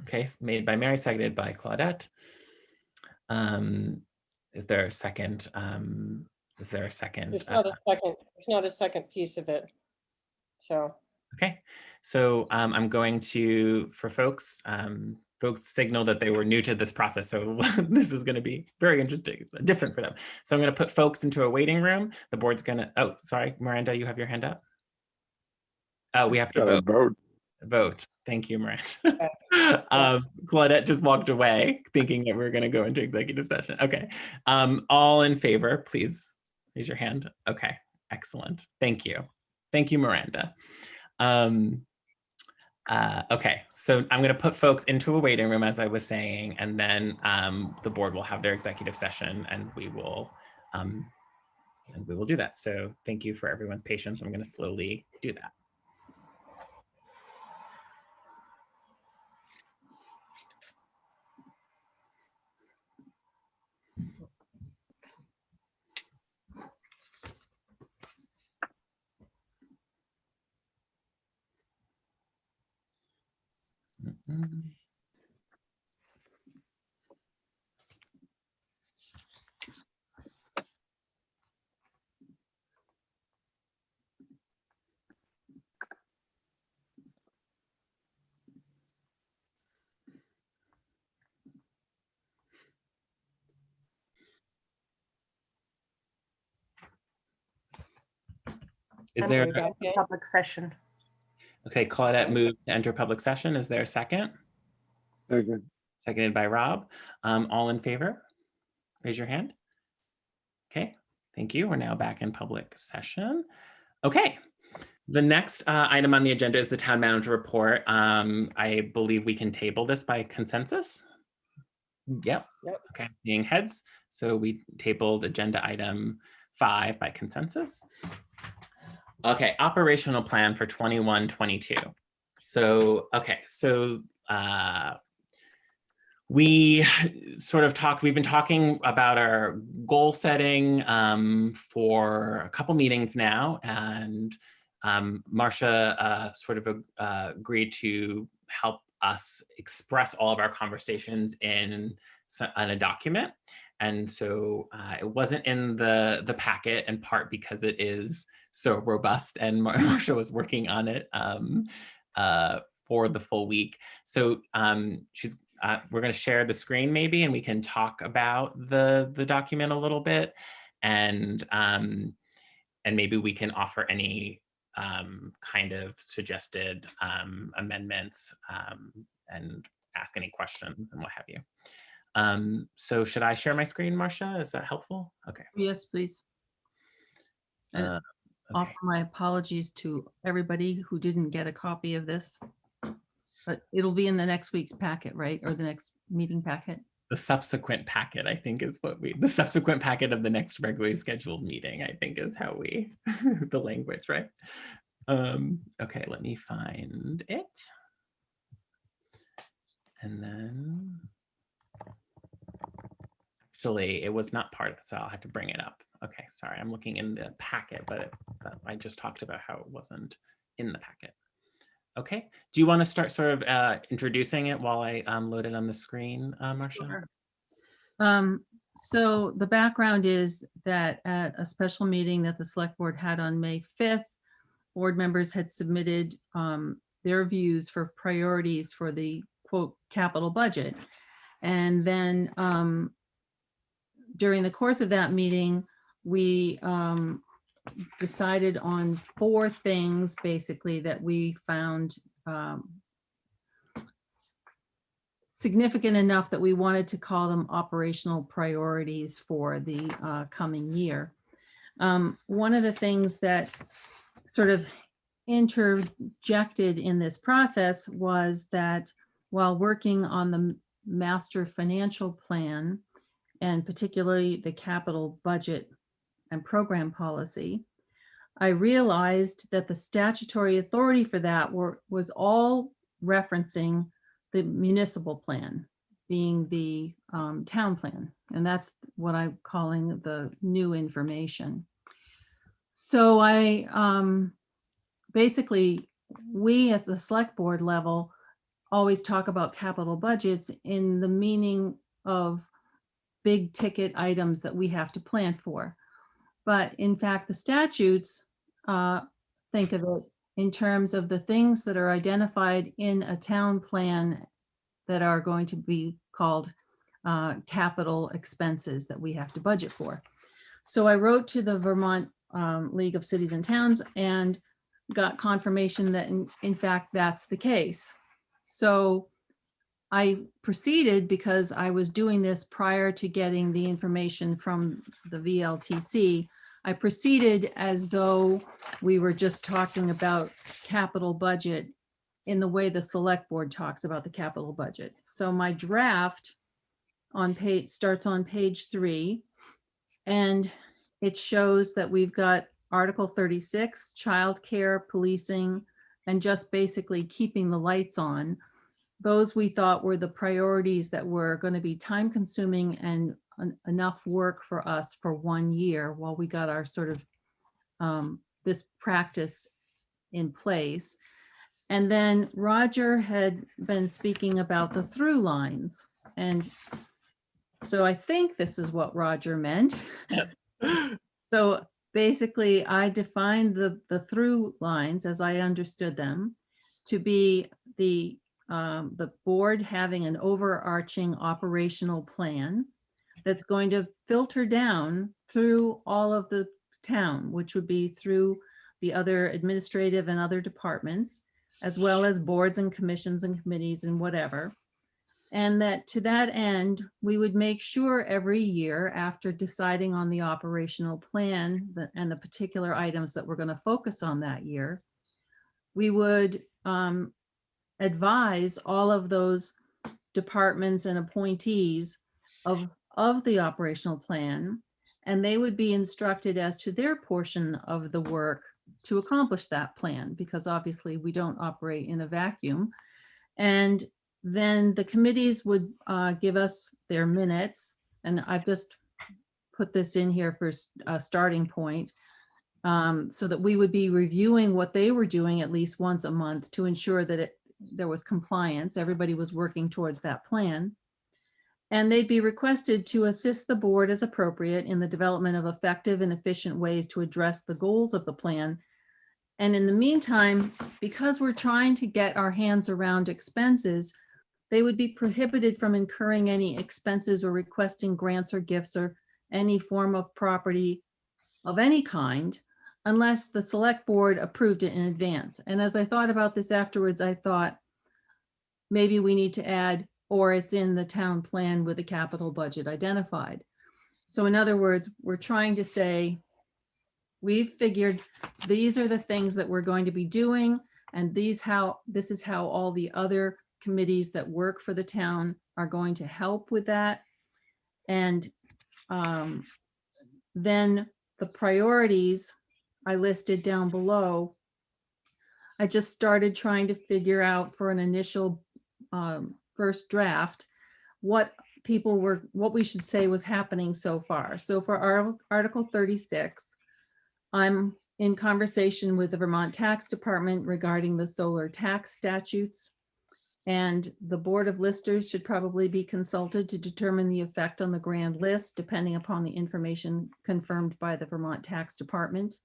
Okay, made by Mary, seconded by Claudette. Is there a second? Is there a second? There's not a second. There's not a second piece of it. So. Okay, so I'm going to, for folks, folks signal that they were new to this process. So this is going to be very interesting, different for them. So I'm going to put folks into a waiting room. The board's going to, oh, sorry, Miranda, you have your hand up. Oh, we have to Gotta vote. vote. Vote. Thank you, Miranda. Claudette just walked away thinking that we were going to go into executive session. Okay. All in favor, please raise your hand. Okay, excellent. Thank you. Thank you, Miranda. Okay, so I'm going to put folks into a waiting room, as I was saying, and then the board will have their executive session, and we will do that. So thank you for everyone's patience. I'm going to slowly do that. Is there, Public session. okay, Claudette moved to enter public session. Is there a second? Very good. Seconded by Rob. All in favor? Raise your hand. Okay, thank you. We're now back in public session. Okay, the next item on the agenda is the town manager report. I believe we can table this by consensus. Yep. Okay, being heads. So we tabled agenda item 5 by consensus. Okay, operational plan for 21-22. So, okay, so we sort of we've been talking about our goal setting for a couple meetings now, and Marcia sort of agreed to help us express all of our conversations in a document. And so it wasn't in the packet, in part because it is so robust, and Marcia was working on it for the full week. So we're going to share the screen maybe, and we can talk about the document a little bit, and maybe we can offer any kind of suggested amendments and ask any questions and what have you. So should I share my screen, Marcia? Is that helpful? Okay. Yes, please. And Okay. offer my apologies to everybody who didn't get a copy of this. But it'll be in the next week's packet, right? Or the next meeting packet? The subsequent packet, I think, is the subsequent packet of the next regularly scheduled meeting, I think, is how we, the language, right? Okay, let me find it. And then, actually, it was not part of it, so I'll have to bring it up. Okay, sorry, I'm looking in the packet, but I just talked about how it wasn't in the packet. Okay, do you want to start sort of introducing it while I load it on the screen, Marcia? Sure. So the background is that at a special meeting that the select board had on May 5th, board members had submitted their views for priorities for the quote capital budget. And then during the course of that meeting, we decided on 4 things basically that we found significant enough that we wanted to call them operational priorities for the coming year. One of the things that sort of interjected in this process was that while working on the master financial plan, and particularly the capital budget and program policy, I realized that the statutory authority for that was all referencing the municipal plan, being the town plan. And that's what I'm calling the new information. So basically, we at the select board level always talk about capital budgets in the meaning of big ticket items that we have to plan for. But in fact, the statutes think of it in terms of the things that are identified in a town plan that are going to be called capital expenses that we have to budget for. So I wrote to the Vermont League of Cities and Towns and got confirmation that in fact that's the case. So I proceeded, because I was doing this prior to getting the information from the VLTC, I proceeded as though we were just talking about capital budget in the way the select board talks about the capital budget. So my draft starts on page 3, and it shows that we've got Article 36, childcare, policing, and just basically keeping the lights on. Those we thought were the priorities that were going to be time consuming and enough work for us for 1 year while we got our sort of this practice in place. And then Roger had been speaking about the through lines. And so I think this is what Roger meant. So basically I defined the through lines as I understood them to be the board having an overarching operational plan that's going to filter down through all of the town, which would be through the other administrative and other departments, as well as boards and commissions and committees and whatever. And that to that end, we would make sure every year after deciding on the operational plan and the particular items that we're going to focus on that year, we would advise all of those departments and appointees of the operational plan, and they would be instructed as to their portion of the work to accomplish that plan, because obviously we don't operate in a vacuum. And then the committees would give us their minutes, and I've just put this in here for a starting point, so that we would be reviewing what they were doing at least once a month to ensure that there was compliance, everybody was working towards that plan. And they'd be requested to assist the board as appropriate in the development of effective and efficient ways to address the goals of the plan. And in the meantime, because we're trying to get our hands around expenses, they would be prohibited from incurring any expenses or requesting grants or gifts or any form of property of any kind unless the select board approved it in advance. And as I thought about this afterwards, I thought maybe we need to add, or it's in the town plan with a capital budget identified. So in other words, we're trying to say, we've figured these are the things that we're going to be doing, and this is how all the other committees that work for the town are going to help with that. And then the priorities I listed down below, I just started trying to figure out for an initial first draft, what people were, what we should say was happening so far. So for our Article 36, I'm in conversation with the Vermont Tax Department regarding the solar tax statutes. And the Board of Listers should probably be consulted to determine the effect on the grand list, depending upon the information confirmed by the Vermont Tax Department.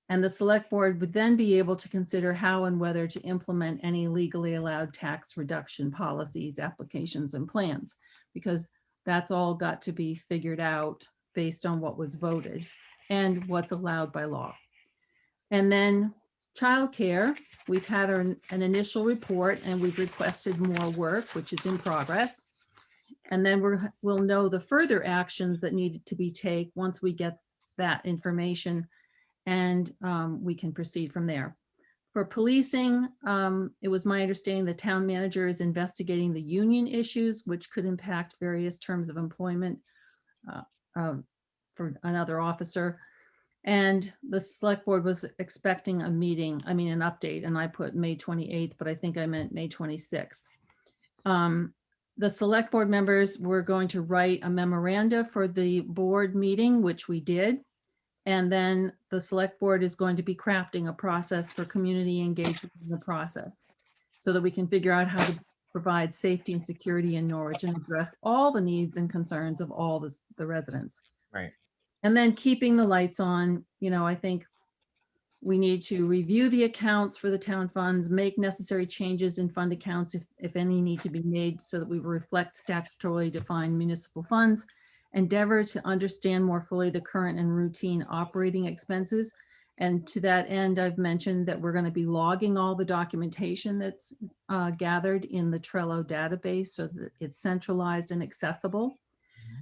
And the Select Board would then be able to consider how and whether to implement any legally allowed tax reduction policies, applications, and plans, because that's all got to be figured out based on what was voted and what's allowed by law. And then childcare, we've had an initial report and we've requested more work, which is in progress. And then we'll know the further actions that needed to be taken once we get that information, and we can proceed from there. For policing, it was my understanding the town manager is investigating the union issues, which could impact various terms of employment for another officer. And the Select Board was expecting a meeting, an update, and I put May 28th, but I think I meant May 26th. The Select Board members were going to write a memoranda for the board meeting, which we did. And then the Select Board is going to be crafting a process for community engagement in the process so that we can figure out how to provide safety and security in Norwich and address all the needs and concerns of all the residents. Right. And then keeping the lights on, I think we need to review the accounts for the town funds, make necessary changes in fund accounts if any need to be made so that we reflect statutorily defined municipal funds, endeavor to understand more fully the current and routine operating expenses. And to that end, I've mentioned that we're going to be logging all the documentation that's gathered in the Trello database so that it's centralized and accessible.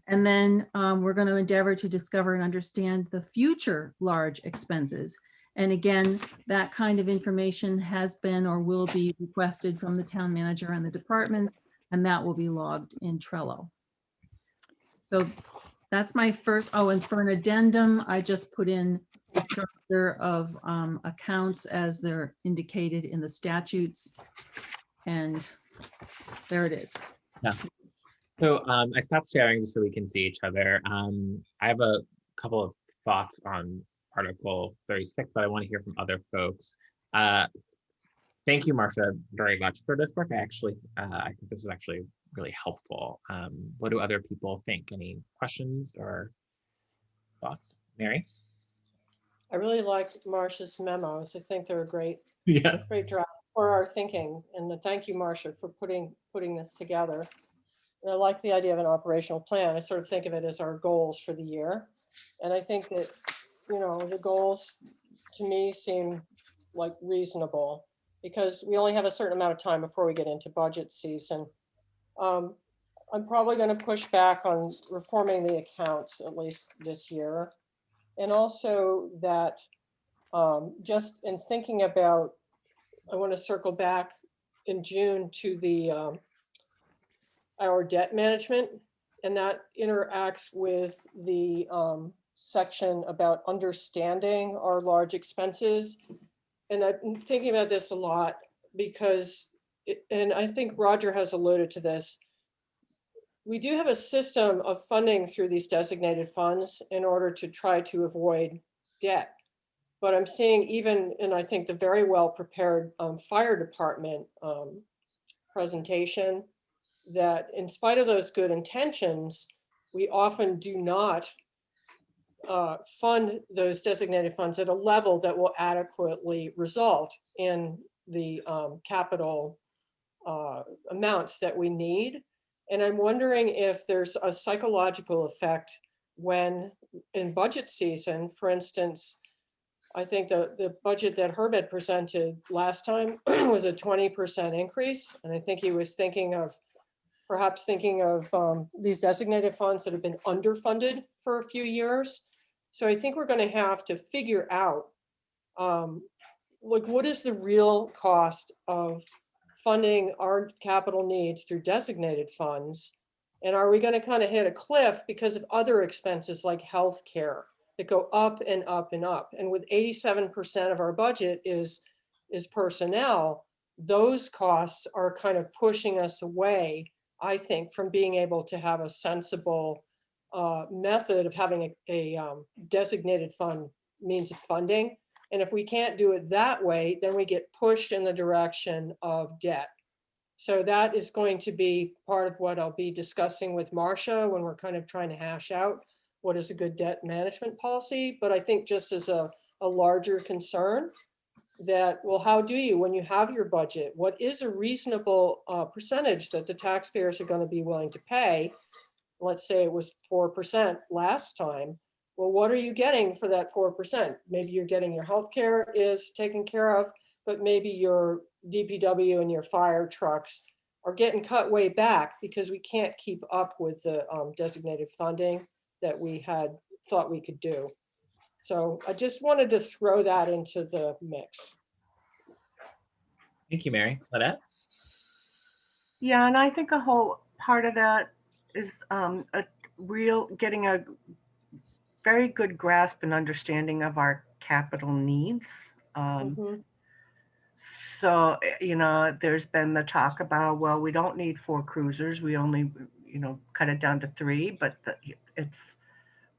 And then we're going to endeavor to discover and understand the future large expenses. And again, that kind of information has been or will be requested from the town manager and the department, and that will be logged in Trello. So that's my first. Oh, and for an addendum, I just put in the structure of accounts as they're indicated in the statutes. And there it is. Yeah. So I stopped sharing just so we can see each other. I have a couple of thoughts on Article 36, but I want to hear from other folks. Thank you, Marcia, very much for this work. I think this is actually really helpful. What do other people think? Any questions or thoughts? Mary? I really like Marcia's memos. I think they're a great Yes. draft for our thinking. And thank you, Marcia, for putting this together. And I like the idea of an operational plan. I sort of think of it as our goals for the year. And I think that, the goals to me seem like reasonable because we only have a certain amount of time before we get into budget season. I'm probably going to push back on reforming the accounts, at least this year. And also that just in thinking about, I want to circle back in June to the our debt management, and that interacts with the section about understanding our large expenses. And I've been thinking about this a lot because, and I think Roger has alluded to this, we do have a system of funding through these designated funds in order to try to avoid debt. But I'm seeing even, and I think the very well prepared fire department presentation, that in spite of those good intentions, we often do not fund those designated funds at a level that will adequately result in the capital amounts that we need. And I'm wondering if there's a psychological effect when in budget season, for instance, I think the budget that Herb had presented last time was a 20% increase. And I think he was perhaps thinking of these designated funds that have been underfunded for a few years. So I think we're going to have to figure out what is the real cost of funding our capital needs through designated funds? And are we going to kind of hit a cliff because of other expenses like healthcare that go up and up and up? And with 87% of our budget is personnel, those costs are kind of pushing us away I think, from being able to have a sensible method of having a designated fund means of funding. And if we can't do it that way, then we get pushed in the direction of debt. So that is going to be part of what I'll be discussing with Marcia when we're kind of trying to hash out what is a good debt management policy. But I think just as a larger concern that, well, how do you, when you have your budget, what is a reasonable percentage that the taxpayers are going to be willing to pay? Let's say it was 4% last time. Well, what are you getting for that 4%? Maybe you're getting your healthcare is taken care of, but maybe your DPW and your fire trucks are getting cut way back because we can't keep up with the designated funding that we had thought we could do. So I just wanted to throw that into the mix. Thank you, Mary. Claudette? Yeah, and I think a whole part of that is getting a very good grasp and understanding of our capital needs. Mhm. So, there's been the talk about, well, we don't need 4 cruisers. We only, cut it down to 3, but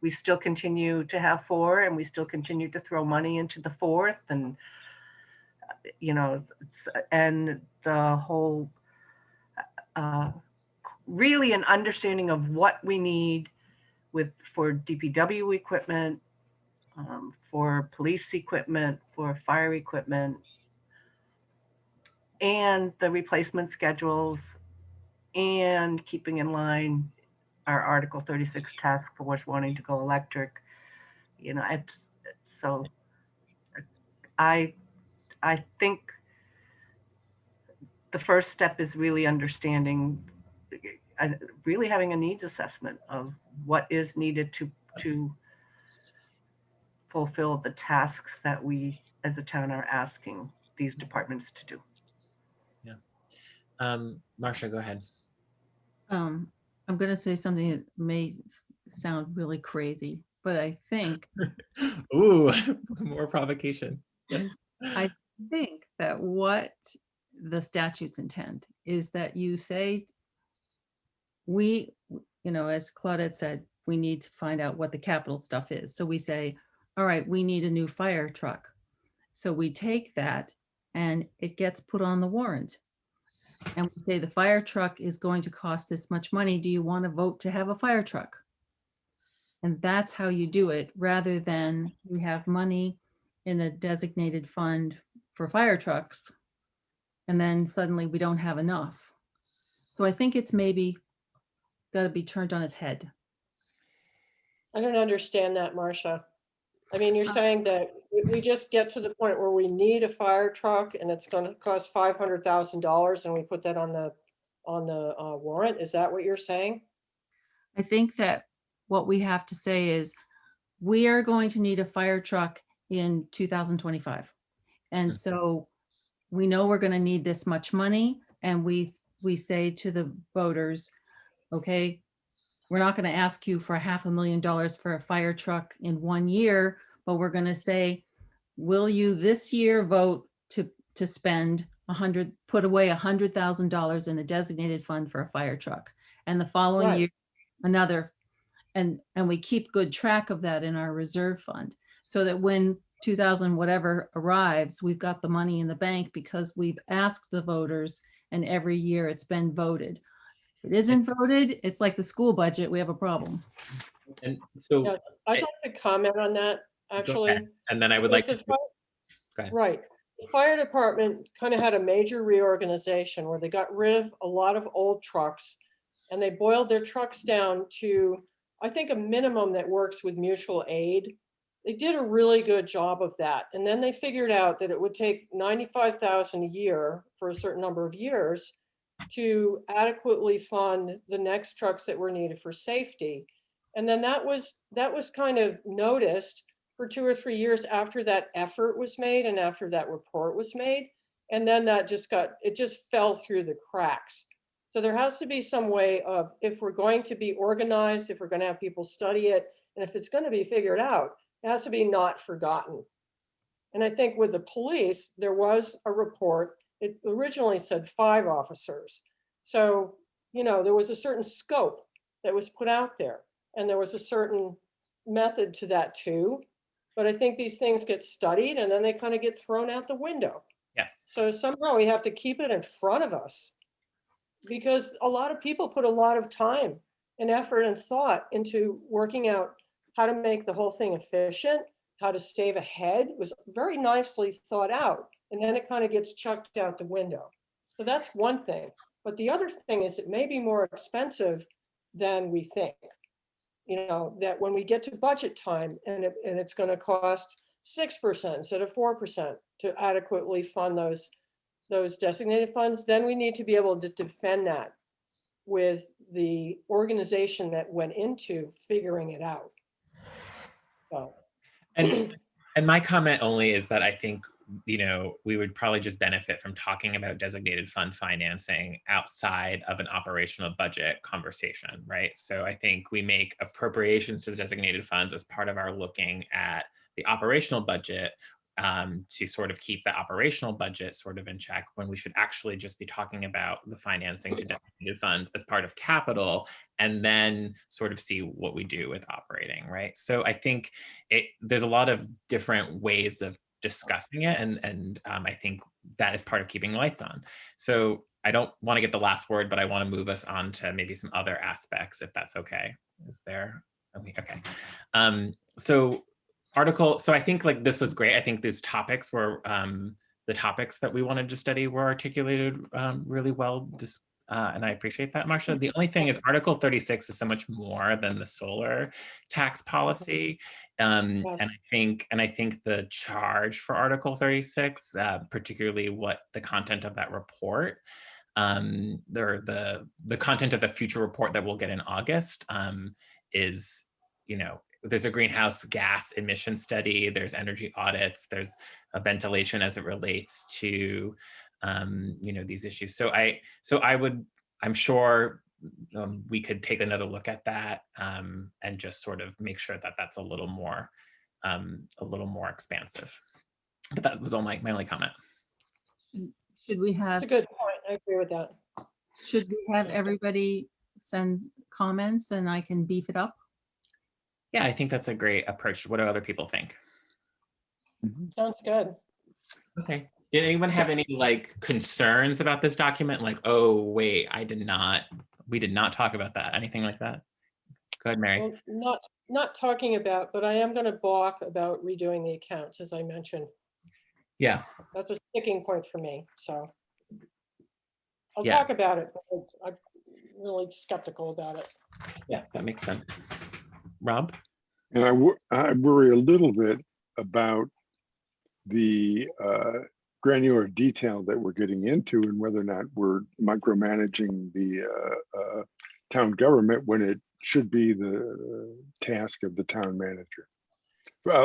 we still continue to have 4 and we still continue to throw money into the 4th. And, and the whole, really an understanding of what we need for DPW equipment, for police equipment, for fire equipment, and the replacement schedules, and keeping in line our Article 36 task force wanting to go electric. So I think the first step is really understanding, really having a needs assessment of what is needed to fulfill the tasks that we as a town are asking these departments to do. Marcia, go ahead. I'm going to say something that may sound really crazy, but I think Ooh, more provocation. Yes. I think that what the statutes intend is that you say, we, as Claudette said, we need to find out what the capital stuff is. So we say, all right, we need a new fire truck. So we take that and it gets put on the warrant. And we say the fire truck is going to cost this much money. Do you want to vote to have a fire truck? And that's how you do it, rather than we have money in a designated fund for fire trucks, and then suddenly we don't have enough. So I think it's maybe got to be turned on its head. I don't understand that, Marcia. I mean, you're saying that we just get to the point where we need a fire truck and it's going to cost $500,000 and we put that on the warrant. Is that what you're saying? I think that what we have to say is we are going to need a fire truck in 2025. And so we know we're going to need this much money. And we say to the voters, okay, we're not going to ask you for $500,000 for a fire truck in 1 year, but we're going to say, will you this year vote to spend put away $100,000 in a designated fund for a fire truck, and the following Right. year another, and we keep good track of that in our reserve fund, so that when 2000 whatever arrives, we've got the money in the bank because we've asked the voters, and every year it's been voted. If it isn't voted, it's like the school budget, we have a problem. And so Yes, I'd like to comment on that, actually. and then I would like to go ahead. Right. The fire department kind of had a major reorganization where they got rid of a lot of old trucks and they boiled their trucks down to, I think, a minimum that works with mutual aid. They did a really good job of that. And then they figured out that it would take $95,000 a year for a certain number of years to adequately fund the next trucks that were needed for safety. And then that was kind of noticed for 2 or 3 years after that effort was made and after that report was made. And then that it just fell through the cracks. So there has to be some way of, if we're going to be organized, if we're going to have people study it, and if it's going to be figured out, it has to be not forgotten. And I think with the police, there was a report. It originally said 5 officers. So there was a certain scope that was put out there, and there was a certain method to that too. But I think these things get studied and then they kind of get thrown out the window. Yes. So somehow we have to keep it in front of us, because a lot of people put a lot of time and effort and thought into working out how to make the whole thing efficient, how to save ahead. It was very nicely thought out, and then it kind of gets chucked out the window. So that's one thing. But the other thing is it may be more expensive than we think. That when we get to budget time and it's going to cost 6% instead of 4% to adequately fund those designated funds, then we need to be able to defend that with the organization that went into figuring it out. So. And my comment only is that I think, we would probably just benefit from talking about designated fund financing outside of an operational budget conversation, right? So I think we make appropriations to the designated funds as part of our looking at the operational budget, to sort of keep the operational budget sort of in check, when we should actually just be talking about the financing to designated funds as part of capital, and then sort of see what we do with operating, right? So I think there's a lot of different ways of discussing it, and I think that is part of keeping the lights on. So I don't want to get the last word, but I want to move us on to maybe some other aspects, if that's okay. Is there? Okay. So I think like this was great. I think these topics were the topics that we wanted to study were articulated really well. And I appreciate that, Marcia. The only thing is Article 36 is so much more than the solar tax policy. And I think the charge for Article 36, particularly what the content of that report, the content of the future report that we'll get in August is, there's a greenhouse gas emission study, there's energy audits, there's a ventilation as it relates to these issues. So I'm sure we could take another look at that and just sort of make sure that that's a little more expansive. But that was all my only comment. Should we have? That's a good point. I agree with that. Should we have everybody send comments and I can beef it up? Yeah, I think that's a great approach. What do other people think? Sounds good. Okay. Did anyone have any concerns about this document? Like, oh, wait, we did not talk about that. Anything like that? Go ahead, Mary. Well, not talking about, but I am going to balk about redoing the accounts, as I mentioned. Yeah. That's a sticking point for me. So I'll Yeah. talk about it, but I'm really skeptical about it. Yeah, that makes sense. Rob? And I worry a little bit about the granular detail that we're getting into and whether or not we're micromanaging the town government when it should be the task of the town manager.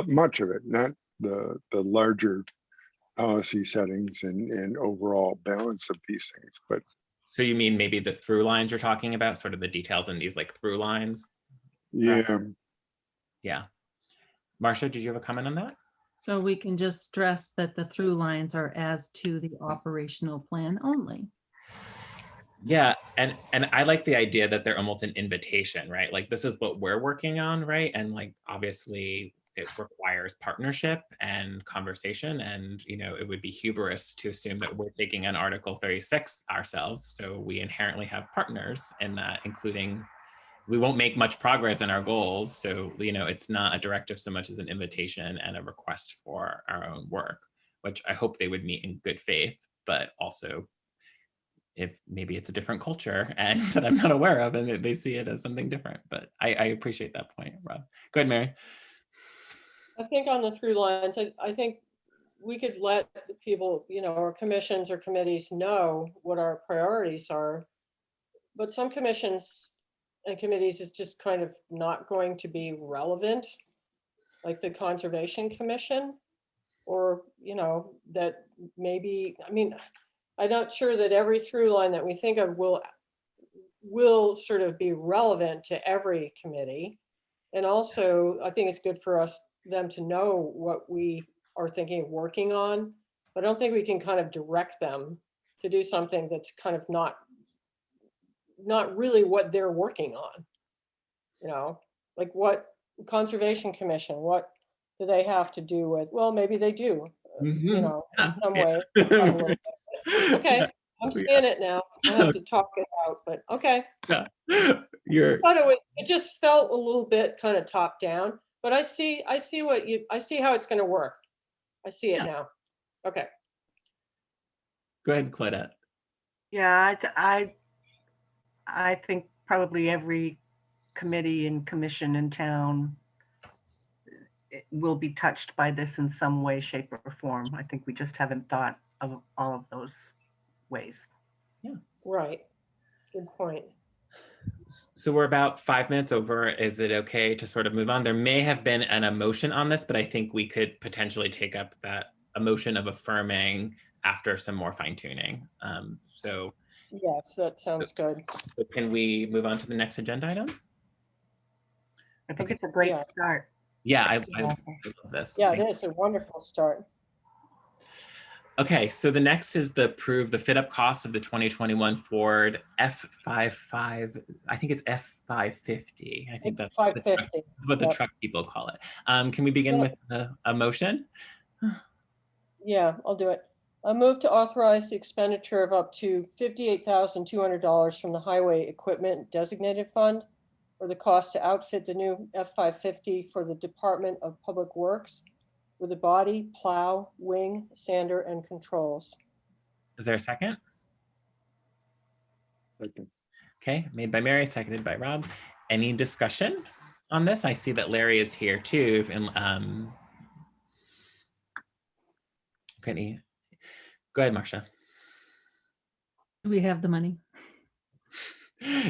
Much of it, not the larger policy settings and overall balance of these things. But so you mean maybe the through lines you're talking about, sort of the details in these through lines? yeah. Yeah. Marcia, did you have a comment on that? So we can just stress that the through lines are as to the operational plan only. Yeah, and I like the idea that they're almost an invitation, right? Like, this is what we're working on, right? And obviously it requires partnership and conversation, and it would be hubris to assume that we're taking on Article 36 ourselves. So we inherently have partners in that, including we won't make much progress in our goals. So, it's not a directive so much as an invitation and a request for our own work, which I hope they would meet in good faith, but also if maybe it's a different culture and that I'm not aware of and they see it as something different. But I appreciate that point, Rob. Go ahead, Mary. I think on the through lines, I think we could let people, our commissions or committees know what our priorities are. But some commissions and committees is just kind of not going to be relevant, like the Conservation Commission, or, that maybe, I'm not sure that every through line that we think of will sort of be relevant to every committee. And also, I think it's good for them to know what we are thinking of working on. But I don't think we can kind of direct them to do something that's kind of not not really what they're working on. You know, like what Conservation Commission, what do they have to do with? Well, maybe they do, you know, in some way. a little bit. Okay, I'm seeing it now. I have to talk it out, but okay. Yeah. You're But it just felt a little bit kind of top down, but I see how it's going to work. I see it Yeah. now. Okay. Go ahead, Claudette. Yeah, I think probably every committee and commission in town will be touched by this in some way, shape, or form. I think we just haven't thought of all of those ways. Right. Good point. So we're about 5 minutes over. Is it okay to sort of move on? There may have been an emotion on this, but I think we could potentially take up that emotion of affirming after some more fine tuning. So Yes, that sounds good. can we move on to the next agenda item? I think Okay. it's a great Yeah. start. Yeah, I love this. Yeah, Thank it is a wonderful start. Okay, so the next is the fit up cost of the 2021 Ford F55. I think it's F550. I think that's what the Yep. truck people call it. Can we begin with a motion? Yeah, I'll do it. I move to authorize the expenditure of up to $58,200 from the Highway Equipment Designated Fund for the cost to outfit the new F550 for the Department of Public Works with a body, plow, wing, sander, and controls. Is there a second? Second. Okay, made by Mary, seconded by Rob. Any discussion on this? I see that Larry is here too. And okay, go ahead, Marcia. Do we have the money?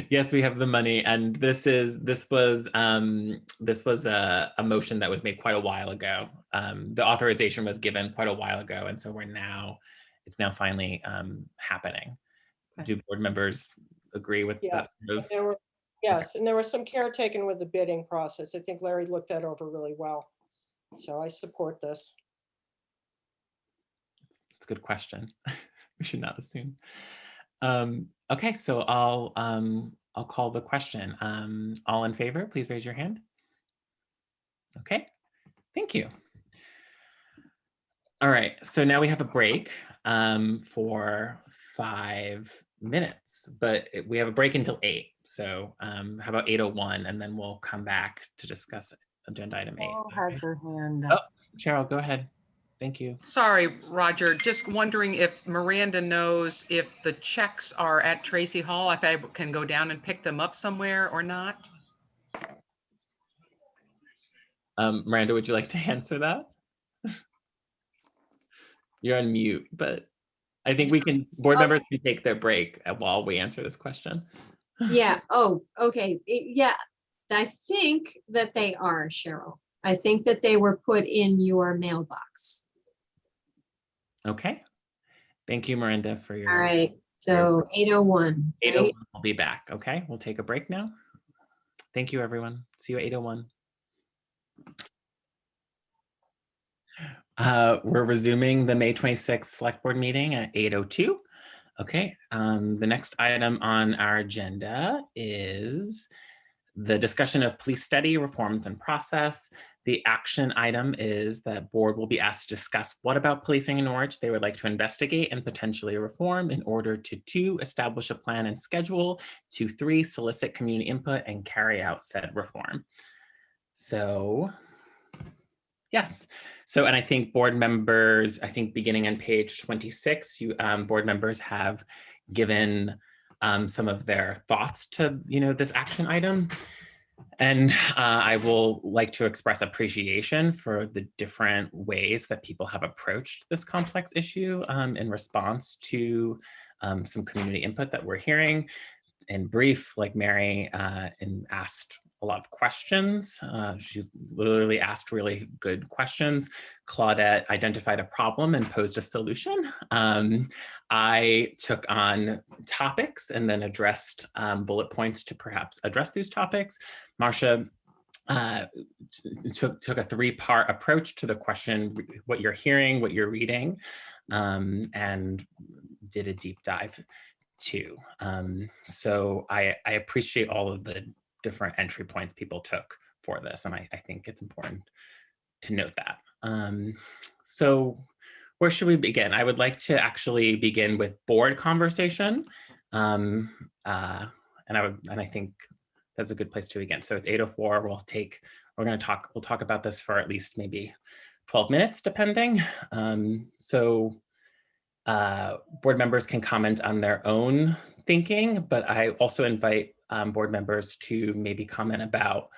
Yes, we have the money, and this was a motion that was made quite a while ago. The authorization was given quite a while ago, and so it's now finally happening. Okay. Do board members agree with that sort of? Yes, and there was some care taken with the bidding process. I think Larry looked that over really well. So I support this. It's a good question. We should not assume. Okay, so I'll call the question. All in favor, please raise your hand. Okay, thank you. All right, so now we have a break for 5 minutes, but we have a break until 8. So how about 8:01, and then we'll come back to discuss agenda item 8. Cheryl has her hand Oh, up. Cheryl, go ahead. Thank you. Sorry, Roger, just wondering if Miranda knows if the checks are at Tracy Hall, if I can go down and pick them up somewhere or not? Miranda, would you like to answer that? You're on mute, but I think board members can take their break while we answer this question. Yeah. Oh, okay. Yeah. I think that they are, Cheryl. I think that they were put in your mailbox. Okay. Thank you, Miranda, for your. All right. So 8:01. 8:01, Right? I'll be back. Okay. We'll take a break now. Thank you, everyone. See you at 8:01. We're resuming the May 26th Select Board meeting at 8:02. Okay. The next item on our agenda is the discussion of police study reforms and process. The action item is that board will be asked to discuss what about policing in Norwich they would like to investigate and potentially reform in order to 2, establish a plan and schedule, to 3, solicit community input and carry out said reform. So yes. So, and I think board members, I think beginning on page 26, board members have given some of their thoughts to, this action item. And I will like to express appreciation for the different ways that people have approached this complex issue in response to some community input that we're hearing. In brief, like Mary asked a lot of questions. She literally asked really good questions. Claudette identified a problem and posed a solution. I took on topics and then addressed bullet points to perhaps address these topics. Marcia took a 3-part approach to the question, what you're hearing, what you're reading, and did a deep dive too. So I appreciate all of the different entry points people took for this, and I think it's important to note that. So where should we begin? I would like to actually begin with board conversation. And I think that's a good place to begin. So it's 8:04. We'll talk about this for at least maybe 12 minutes, depending. Board members can comment on their own thinking, but I also invite board members to maybe comment about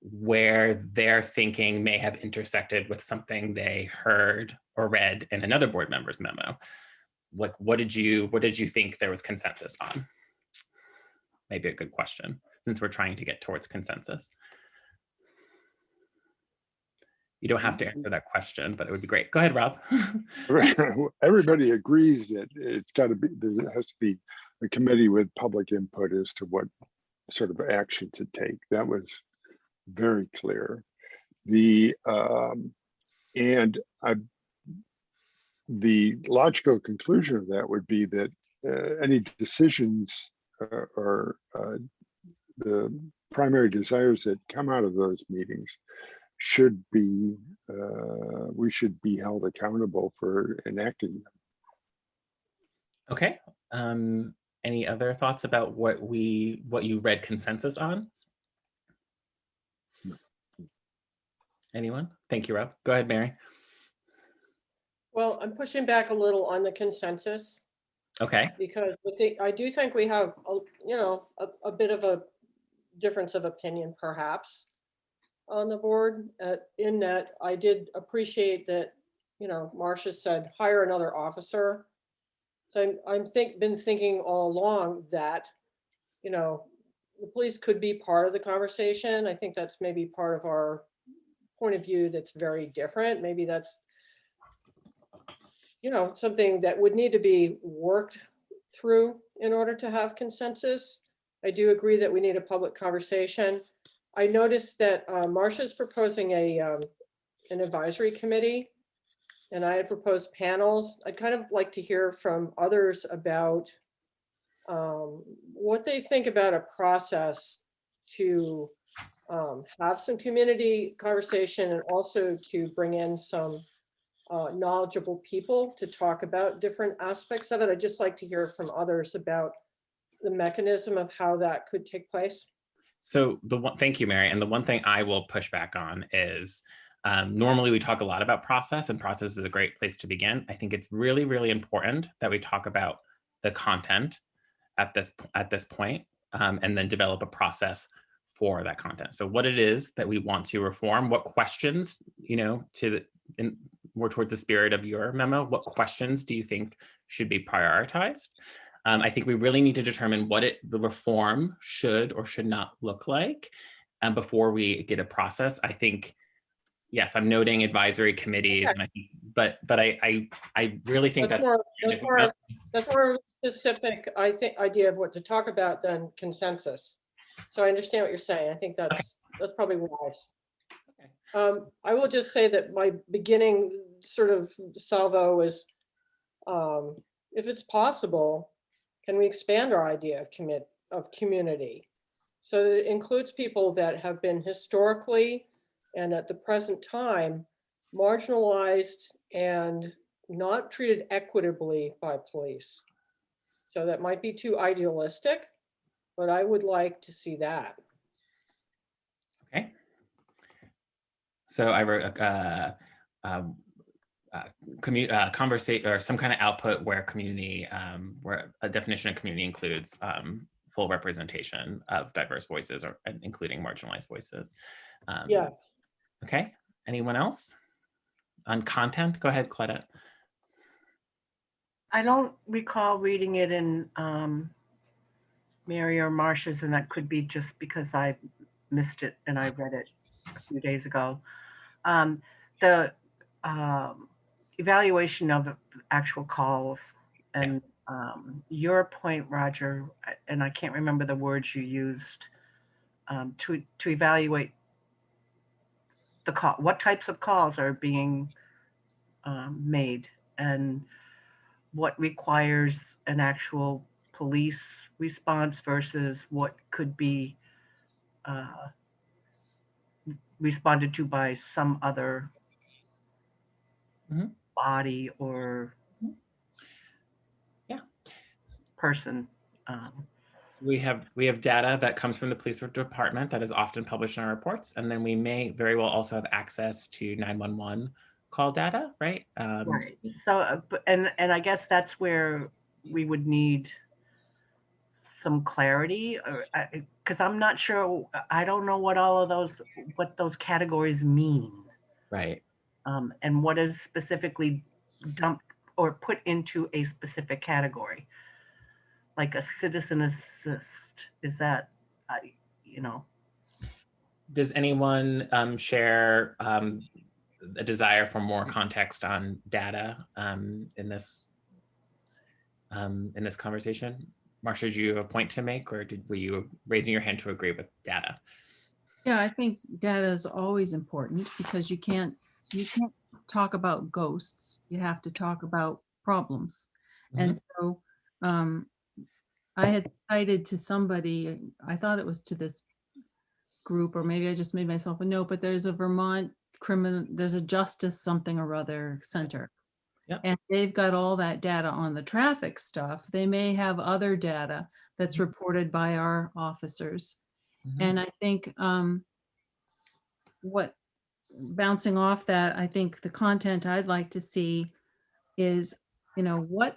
where their thinking may have intersected with something they heard or read in another board member's memo. Like, what did you think there was consensus on? Maybe a good question, since we're trying to get towards consensus. You don't have to answer that question, but it would be great. Go ahead, Rob. Everybody agrees that there has to be a committee with public input as to what sort of action to take. That was very clear. The logical conclusion of that would be that any decisions or the primary desires that come out of those meetings should be, we should be held accountable for enacting them. Okay. Any other thoughts about what you read consensus on? Anyone? Thank you, Rob. Go ahead, Mary. Well, I'm pushing back a little on the consensus Okay. because I do think we have, a bit of a difference of opinion perhaps on the board, in that I did appreciate that, Marcia said, hire another officer. So I've been thinking all along that, the police could be part of the conversation. I think that's maybe part of our point of view that's very different. Maybe that's, something that would need to be worked through in order to have consensus. I do agree that we need a public conversation. I noticed that Marcia's proposing an advisory committee, and I had proposed panels. I'd kind of like to hear from others about what they think about a process to have some community conversation and also to bring in some knowledgeable people to talk about different aspects of it. I'd just like to hear from others about the mechanism of how that could take place. So thank you, Mary. And the one thing I will push back on is normally we talk a lot about process, and process is a great place to begin. I think it's really, really important that we talk about the content at this point, and then develop a process for that content. So what it is that we want to reform, what questions, more towards the spirit of your memo, what questions do you think should be prioritized? I think we really need to determine what the reform should or should not look like before we get a process. I think, yes, I'm noting advisory committees, Okay. and I think, but I really think That's more specific, I think, idea of what to talk about than consensus. So I understand what you're saying. I think that's probably wise. Okay. I will just say that my beginning sort of salvo is, if it's possible, can we expand our idea of community so that it includes people that have been historically and at the present time marginalized and not treated equitably by police? So that might be too idealistic, but I would like to see that. Okay. So I wrote conversation or some kind of output where community, where a definition of community includes full representation of diverse voices, or including marginalized voices. Yes. Okay. Anyone else on content? Go ahead, Claudette. I don't recall reading it in Mary or Marcia's, and that could be just because I missed it and I read it a few days ago. The evaluation of actual calls and your point, Roger, and I can't remember the words you used, to evaluate the call, what types of calls are being made and what requires an actual police response versus what could be responded to by some other Mhm. body or Yeah. person. So we have data that comes from the police department that is often published in our reports, and then we may very well also have access to 911 call data, right? Right. So, and I guess that's where we would need some clarity, or because I'm not sure. I don't know what all of those categories mean, Right. and what is specifically dumped or put into a specific category, like a citizen assist. Is that, you know? Does anyone share a desire for more context on data in this conversation? Marcia, did you have a point to make, or were you raising your hand to agree with data? Yeah, I think data is always important because you can't talk about ghosts. You have to talk about problems. And so I had cited to somebody, I thought it was to this group, or maybe I just made myself a note, but there's a Vermont there's a justice something or other center. Yep. And they've got all that data on the traffic stuff. They may have other data that's reported by our officers. And I think what bouncing off that, I think the content I'd like to see is, how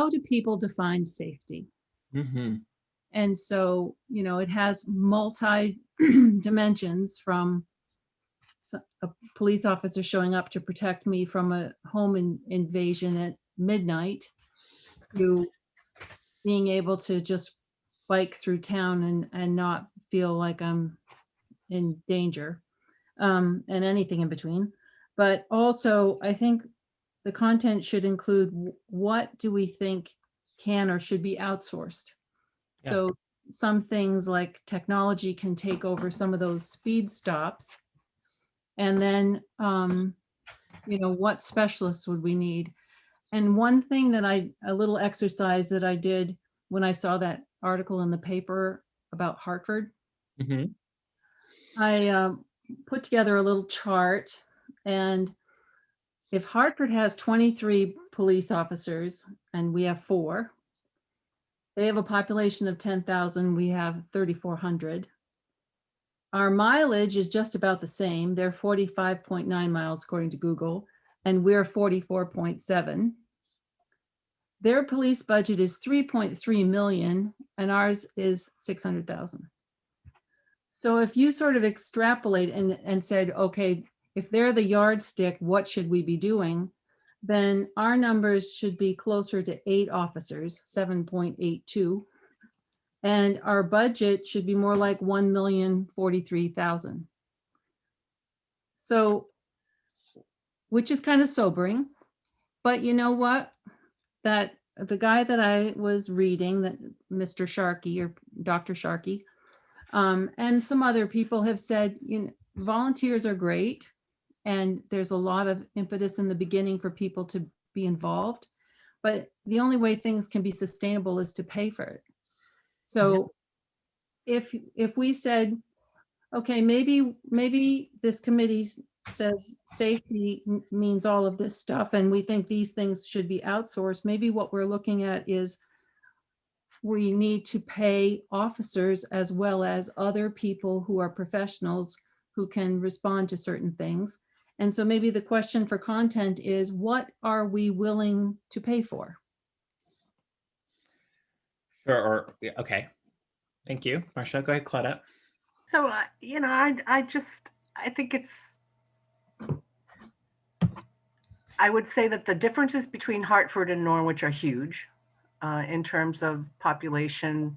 do people define safety? And so, it has multi dimensions, from a police officer showing up to protect me from a home invasion at midnight to being able to just bike through town and not feel like I'm in danger, and anything in between. But also, I think the content should include what do we think can or should be outsourced. Yeah. So some things like technology can take over some of those speed stops. And then, what specialists would we need? And one thing a little exercise that I did when I saw that article in the paper about Hartford, I put together a little chart. And if Hartford has 23 police officers and we have 4, they have a population of 10,000, we have 3,400. Our mileage is just about the same. They're 45.9 miles according to Google, and we're 44.7. Their police budget is 3.3 million and ours is 600,000. So if you sort of extrapolate and said, okay, if they're the yardstick, what should we be doing? Then our numbers should be closer to 8 officers, 7.82. And our budget should be more like 1,043,000. So, which is kind of sobering, but you know what? That the guy that I was reading, that Mr. Sharkey or Dr. Sharkey, and some other people have said, volunteers are great. And there's a lot of impetus in the beginning for people to be involved. But the only way things can be sustainable is to pay for it. So if we said, okay, maybe this committee says safety means all of this stuff, and we think these things should be outsourced, maybe what we're looking at is we need to pay officers as well as other people who are professionals who can respond to certain things. And so maybe the question for content is, what are we willing to pay for? Sure. Okay. Thank you. Marcia, go ahead, Claudette. So, I think I would say that the differences between Hartford and Norwich are huge in terms of population,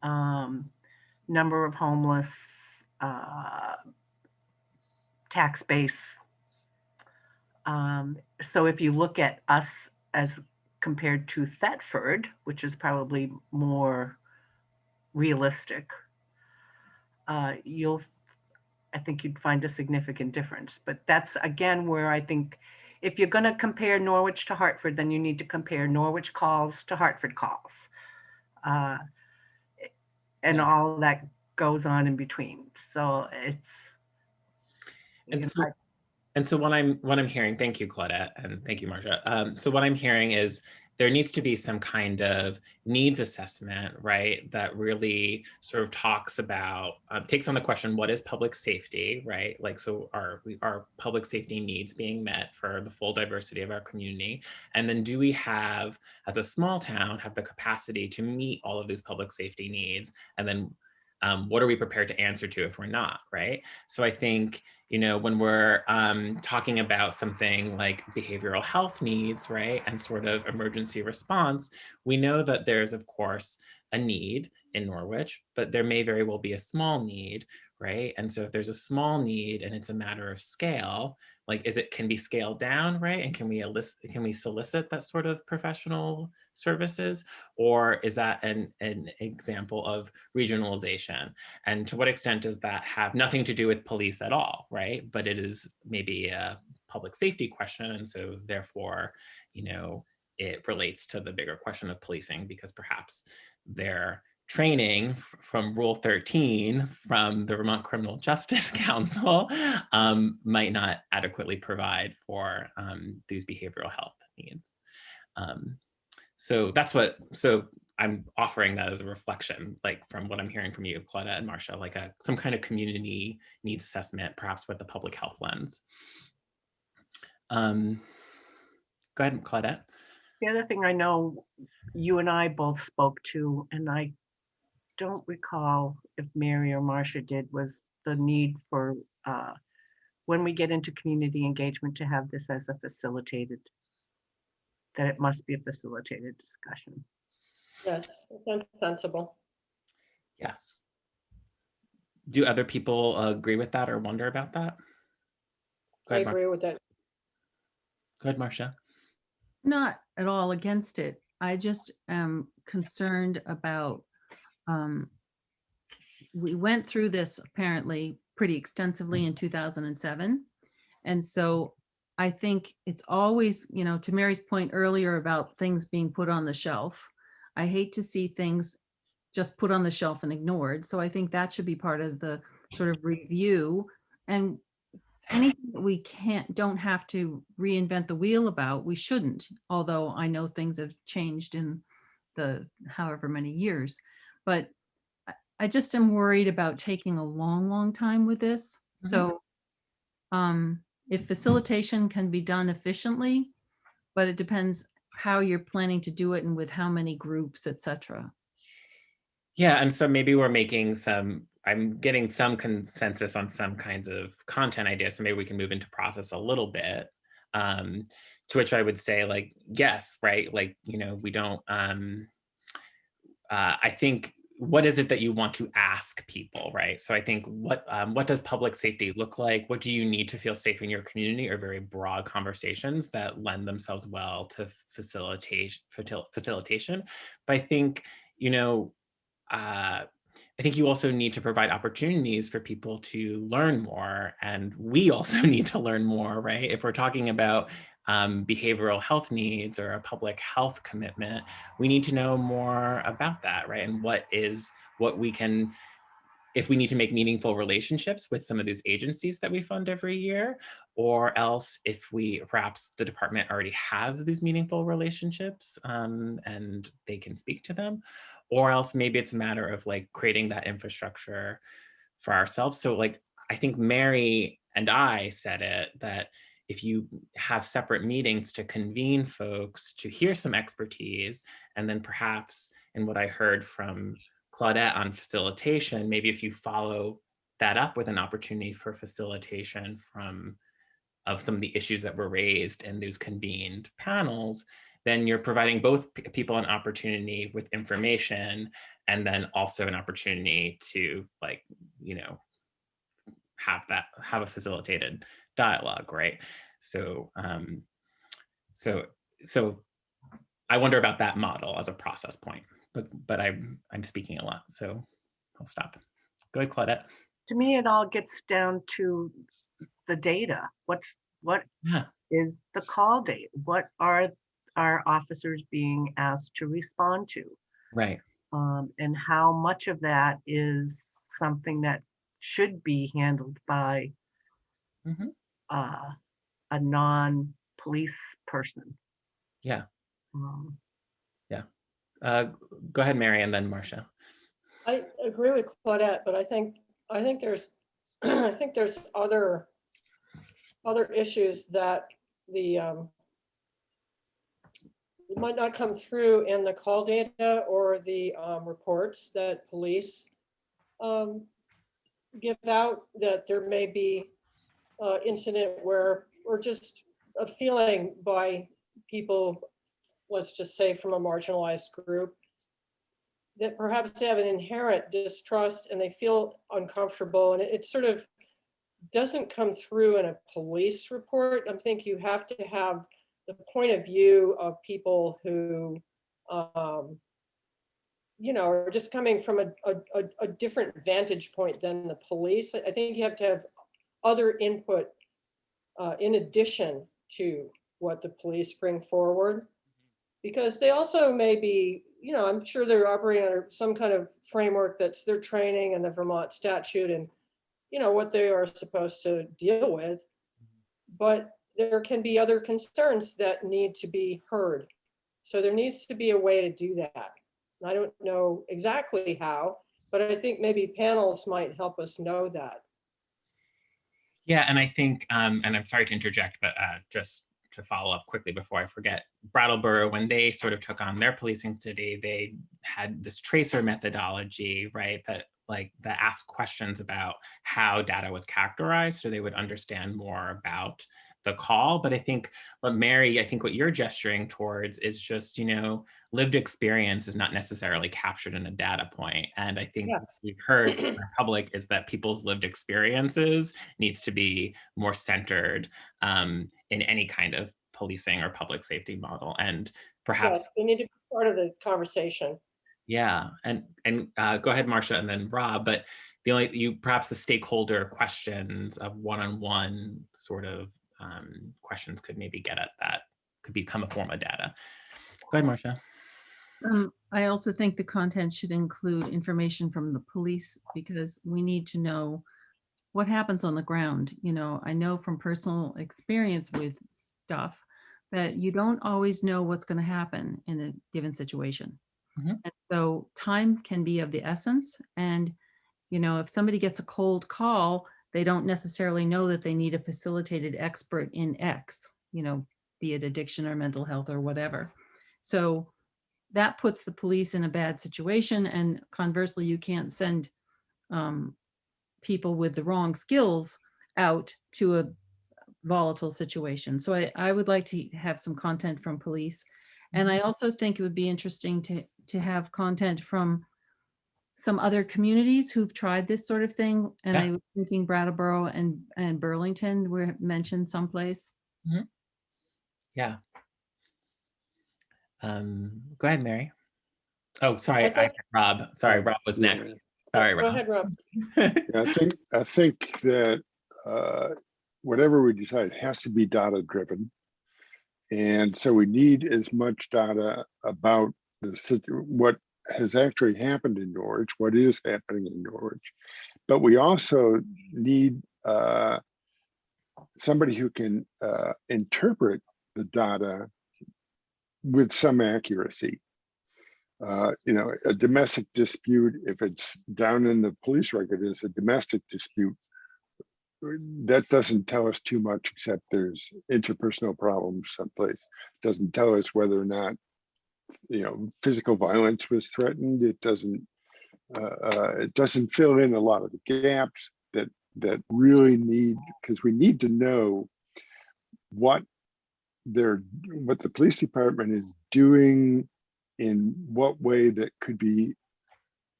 number of homeless, tax base. So if you look at us as compared to Thetford, which is probably more realistic, I think you'd find a significant difference. But that's again where I think if you're going to compare Norwich to Hartford, then you need to compare Norwich calls to Hartford calls. And all that goes on in between. So it's, you know, And so what I'm hearing, thank you, Claudette, and thank you, Marcia. So what I'm hearing is there needs to be some kind of needs assessment, right? That really sort of talks about, takes on the question, what is public safety, right? Like, so are public safety needs being met for the full diversity of our community? And then do we have, as a small town, have the capacity to meet all of these public safety needs? And then what are we prepared to answer to if we're not, right? So I think, you know, when we're talking about something like behavioral health needs, right, and sort of emergency response, we know that there's, of course, a need in Norwich, but there may very well be a small need, right? And so if there's a small need and it's a matter of scale, like, can be scaled down, right? And can we solicit that sort of professional services? Or is that an example of regionalization? And to what extent does that have nothing to do with police at all, right? But it is maybe a public safety question. And so therefore, you know, it relates to the bigger question of policing, because perhaps their training from Rule 13 from the Vermont Criminal Justice Council might not adequately provide for these behavioral health needs. So I'm offering that as a reflection, like from what I'm hearing from you, Claudette and Marcia, like some kind of community needs assessment, perhaps with the public health lens. Go ahead, Claudette. the other thing I know you and I both spoke to, and I don't recall if Mary or Marcia did, was the need for when we get into community engagement to have this as a facilitated, that it must be a facilitated discussion. Yes, it sounds sensible. Yes. Do other people agree with that or wonder about that? Go I ahead, agree with that. Go ahead, Marcia. Not at all against it. I just am concerned about, we went through this apparently pretty extensively in 2007. And so I think it's always, you know, to Mary's point earlier about things being put on the shelf, I hate to see things just put on the shelf and ignored. So I think that should be part of the sort of review. And anything that we don't have to reinvent the wheel about, we shouldn't, although I know things have changed in the however many years. But I just am worried about taking a long time with this. Mhm. So if facilitation can be done efficiently, but it depends how you're planning to do it and with how many groups, etc. Yeah, and so maybe I'm getting some consensus on some kinds of content ideas, so maybe we can move into process a little bit. To which I would say, like, yes, right? Like, you know, we don't, I think, what is it that you want to ask people, right? So I think what does public safety look like? What do you need to feel safe in your community, are very broad conversations that lend themselves well to facilitation. But I think, you know, I think you also need to provide opportunities for people to learn more. And we also need to learn more, right? If we're talking about behavioral health needs or a public health commitment, we need to know more about that, right? And what we can, if we need to make meaningful relationships with some of these agencies that we fund every year, or else if perhaps the department already has these meaningful relationships and they can speak to them, or else maybe it's a matter of like creating that infrastructure for ourselves. So like, I think Mary and I said it, that if you have separate meetings to convene folks to hear some expertise, and then perhaps in what I heard from Claudette on facilitation, maybe if you follow that up with an opportunity for facilitation of some of the issues that were raised in those convened panels, then you're providing both people an opportunity with information, and then also an opportunity to, like, you know, have a facilitated dialogue, right? So so I wonder about that model as a process point, but I'm speaking a lot, so I'll stop. Go ahead, Claudette. To me, it all gets down to the data. What Yeah. is the call date. What are our officers being asked to respond to? Right. And how much of that is something that should be handled by Mhm. a non-police person? Yeah. Um, Go ahead, Mary, and then Marcia. I agree with Claudette, but I think there's I think there's other issues that it might not come through in the call data or the reports that police give out, that there may be incident where, or just a feeling by people, let's just say from a marginalized group, that perhaps they have an inherent distrust and they feel uncomfortable, and it sort of doesn't come through in a police report. I think you have to have the point of view of people who, are just coming from a different vantage point than the police. I think you have to have other input in addition to what the police bring forward, because they also may be, I'm sure they're operating under some kind of framework that's their training and the Vermont statute and, what they are supposed to deal with. But there can be other concerns that need to be heard. So there needs to be a way to do that. I don't know exactly how, but I think maybe panels might help us know that. Yeah, and I think, and I'm sorry to interject, but just to follow up quickly before I forget, Brattleboro, when they sort of took on their policing city, they had this tracer methodology, right? That asked questions about how data was characterized, so they would understand more about the call. But I think what you're gesturing towards is just, lived experience is not necessarily captured in a data point. And I think what we've heard from the public is that people's lived experiences needs to be more centered in any kind of policing or public safety model. And perhaps they need to be part of the conversation. Yeah, and go ahead, Marcia, and then Rob. But perhaps the stakeholder questions of one-on-one sort of questions could maybe get at that, could become a form of data. Go ahead, Marcia. I also think the content should include information from the police, because we need to know what happens on the ground. I know from personal experience with stuff that you don't always know what's going to happen in a given situation. Mhm. And so time can be of the essence. And, if somebody gets a cold call, they don't necessarily know that they need a facilitated expert in X, be it addiction or mental health or whatever. So that puts the police in a bad situation. And conversely, you can't send people with the wrong skills out to a volatile situation. So I would like to have some content from police. And I also think it would be interesting to have content from some other communities who've tried this sort of thing. And I was thinking Brattleboro and Burlington were mentioned someplace. Mhm. Yeah. Go ahead, Mary. Oh, sorry, Rob. Sorry, Rob was next. Sorry, Rob. Go ahead, Rob. I think that whatever we decide has to be data driven. And so we need as much data about what has actually happened in Norwich, what is happening in Norwich. But we also need somebody who can interpret the data with some accuracy. A domestic dispute, if it's down in the police record as a domestic dispute, that doesn't tell us too much, except there's interpersonal problems someplace. Doesn't tell us whether or not physical violence was threatened. It doesn't fill in a lot of the gaps that really need, because we need to know what the police department is doing, in what way that could be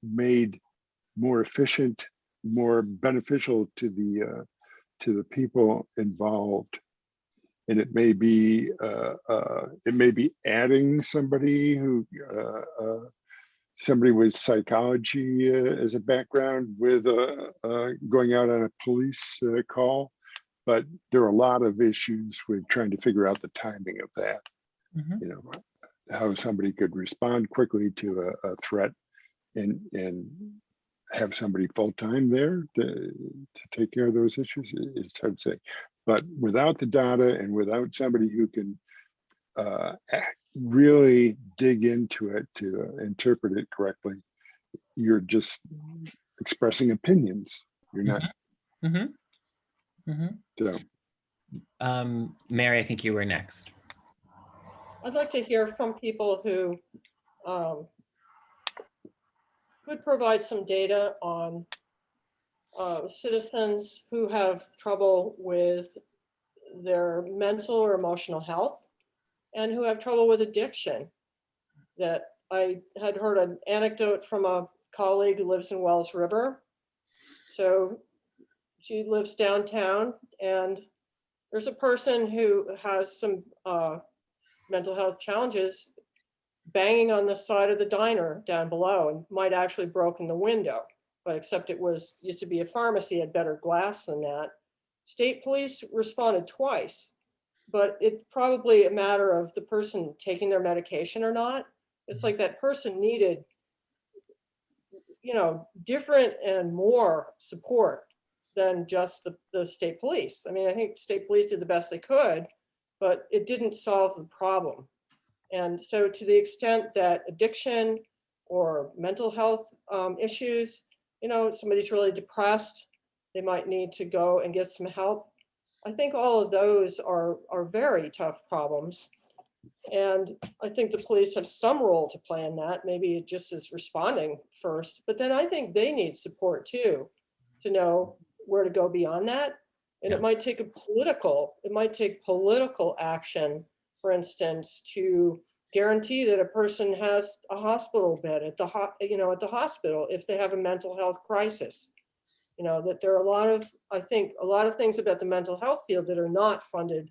made more efficient, more beneficial to the people involved. And it may be adding somebody with psychology as a background with going out on a police call. but there are a lot of issues with trying to figure out the timing of that. Mhm. You know, how somebody could respond quickly to a threat and have somebody full-time there to take care of those issues. It's hard to say, but without the data and without somebody who can really dig into it to interpret it correctly, you're just expressing opinions. You're not. Mhm. Mhm. So Mary, I think you were next. I'd like to hear from people who could provide some data on citizens who have trouble with their mental or emotional health and who have trouble with addiction. That I had heard an anecdote from a colleague who lives in Wells River. So she lives downtown, and there's a person who has some mental health challenges banging on the side of the diner down below and might actually broken the window, but except it was used to be a pharmacy, had better glass than that. State police responded twice, but it's probably a matter of the person taking their medication or not. It's like that person needed, different and more support than just the state police. I mean, I think state police did the best they could, but it didn't solve the problem. And so to the extent that addiction or mental health issues, somebody's really depressed, they might need to go and get some help. I think all of those are very tough problems. And I think the police have some role to play in that. Maybe it just is responding first, but then I think they need support too, to know where to go beyond that. And Yeah. it might take political action, for instance, to guarantee that a person has a hospital bed at the hospital if they have a mental health crisis. That there are I think a lot of things about the mental health field that are not funded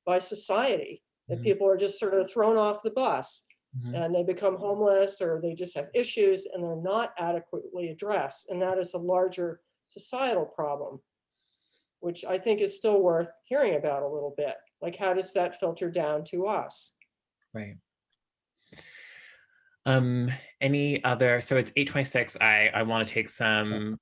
by society, that Mhm. people are just sort of thrown off the bus Mhm. and they become homeless or they just have issues and they're not adequately addressed. And that is a larger societal problem, which I think is still worth hearing about a little bit. Like, how does that filter down to us? Right. Any other, so it's 8:26. I want to take some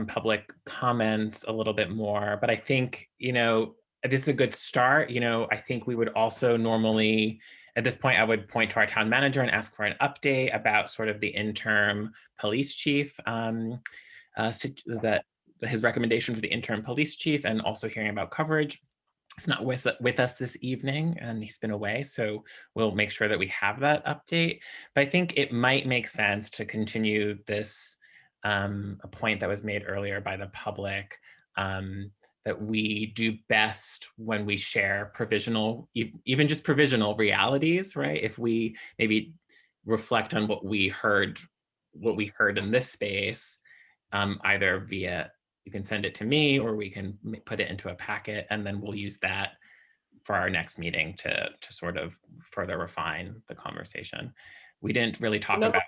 public comments a little bit more, but I think, this is a good start. I think we would also normally, at this point, I would point to our town manager and ask for an update about sort of the interim police chief, that his recommendation for the interim police chief, and also hearing about coverage. It's not with us this evening, and he's been away, so we'll make sure that we have that update. But I think it might make sense to continue this, a point that was made earlier by the public, that we do best when we share provisional, even just provisional realities, right? If we maybe reflect on what we heard in this space, either via, you can send it to me or we can put it into a packet, and then we'll use that for our next meeting to sort of further refine the conversation. We didn't really talk about.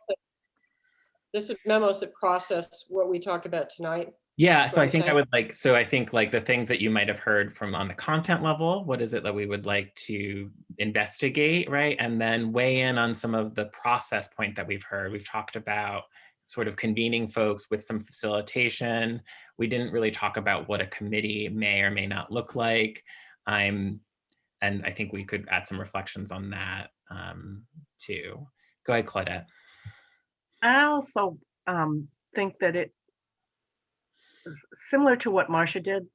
This is memos that process what we talked about tonight. Yeah, so I think the things that you might have heard from on the content level, what is it that we would like to investigate, right? And then weigh in on some of the process point that we've heard. We've talked about sort of convening folks with some facilitation. We didn't really talk about what a committee may or may not look like. And I think we could add some reflections on that too. Go ahead, Claudette. I also think that it is similar to what Marcia did.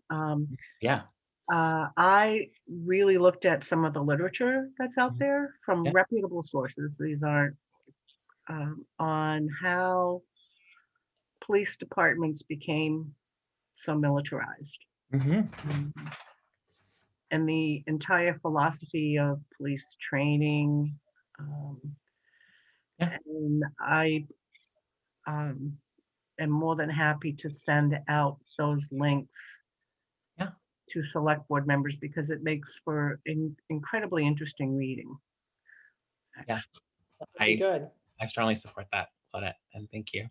Yeah. I really looked at some of the literature that's out there from Yeah. reputable sources. These aren't on how police departments became so militarized. And the entire philosophy of police training. Yeah. And I am more than happy to send out those links to select board members because it makes for incredibly interesting reading. Yeah, Good. I strongly support that, Claudette, and thank you.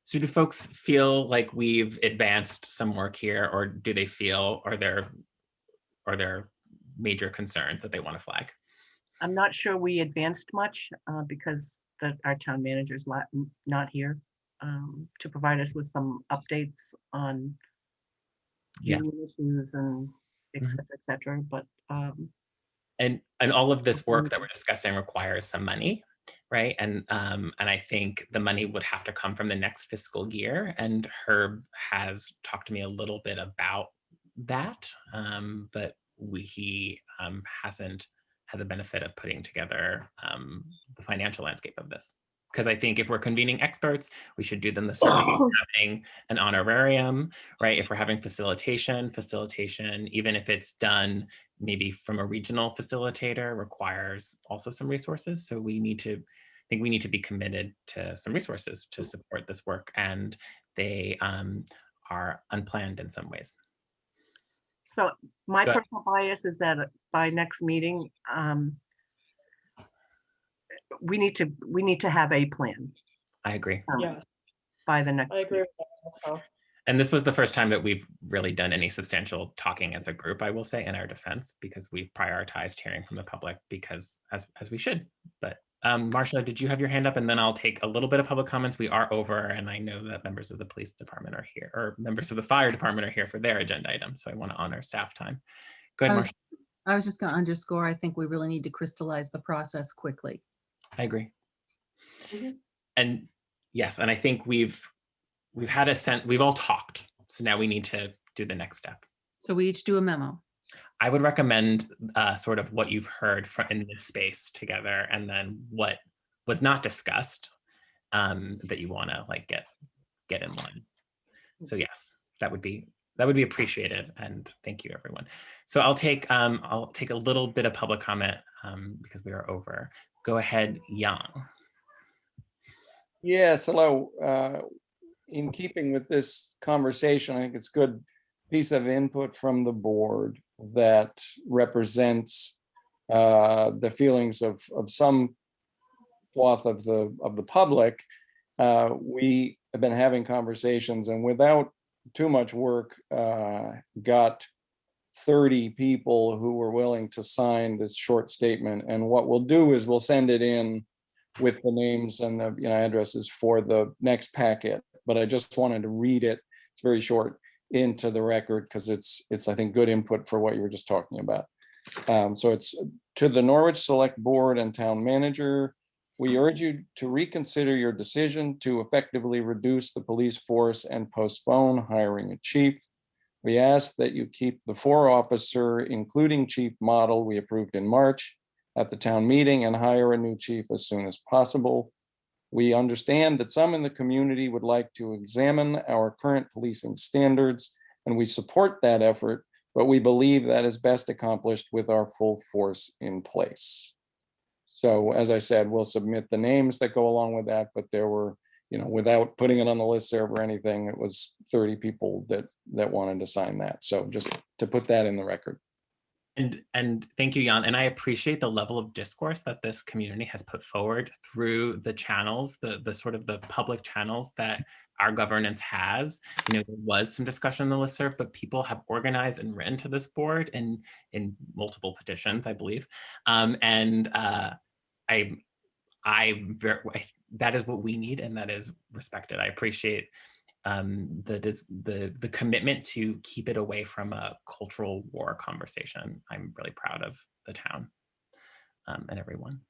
So do folks feel like we've advanced some work here, or do they feel, are there major concerns that they want to flag? I'm not sure we advanced much because our town manager's not here to provide us with some updates on Yes. union issues and et Mhm. cetera, et cetera. But And all of this work that we're discussing requires some money, right? And I think the money would have to come from the next fiscal year. And Herb has talked to me a little bit about that, but he hasn't had the benefit of putting together the financial landscape of this. Because I think if we're convening experts, we should do them the service of having an honorarium, right? If we're having facilitation, even if it's done maybe from a regional facilitator, requires also some resources. So I think we need to be committed to some resources to support this work, and they are unplanned in some ways. so my Go ahead. personal bias is that by next meeting, we need to have a plan I agree. Yeah, by the next. I agree with that also. And this was the first time that we've really done any substantial talking as a group, I will say, in our defense, because we've prioritized hearing from the public, because as we should. But Marcia, did you have your hand up? And then I'll take a little bit of public comments. We are over, and I know that members of the police department are here, or members of the fire department are here for their agenda item. So I want to honor staff time. Go ahead, Marcia. I was just going to underscore, I think we really need to crystallize the process quickly. I agree. Mhm. And yes, and I think we've had a sense, we've all talked. So now we need to do the next step. So we each do a memo. I would recommend sort of what you've heard in this space together, and then what was not discussed that you want to like get in line. So yes, that would be appreciated, and thank you, everyone. So I'll take a little bit of public comment because we are over. Go ahead, Yang. Yes, hello. In keeping with this conversation, I think it's a good piece of input from the board that represents the feelings of some swath of the public. We have been having conversations, and without too much work, got 30 people who were willing to sign this short statement. And what we'll do is we'll send it in with the names and the addresses for the next packet. But I just wanted to read it. It's very short into the record because it's I think good input for what you were just talking about. So it's to the Norwich Select Board and Town Manager. We urge you to reconsider your decision to effectively reduce the police force and postpone hiring a chief. We ask that you keep the 4-officer, including chief model we approved in March at the town meeting, and hire a new chief as soon as possible. We understand that some in the community would like to examine our current policing standards, and we support that effort, but we believe that is best accomplished with our full force in place. So as I said, we'll submit the names that go along with that, but there were, without putting it on the listserv or anything, it was 30 people that wanted to sign that. So just to put that in the record. And thank you, Jan. And I appreciate the level of discourse that this community has put forward through the channels, the sort of the public channels that our governance has. There was some discussion on the listserv, but people have organized and written to this board in multiple petitions, I believe. That is what we need, and that is respected. I appreciate the commitment to keep it away from a cultural war conversation. I'm really proud of the town and everyone.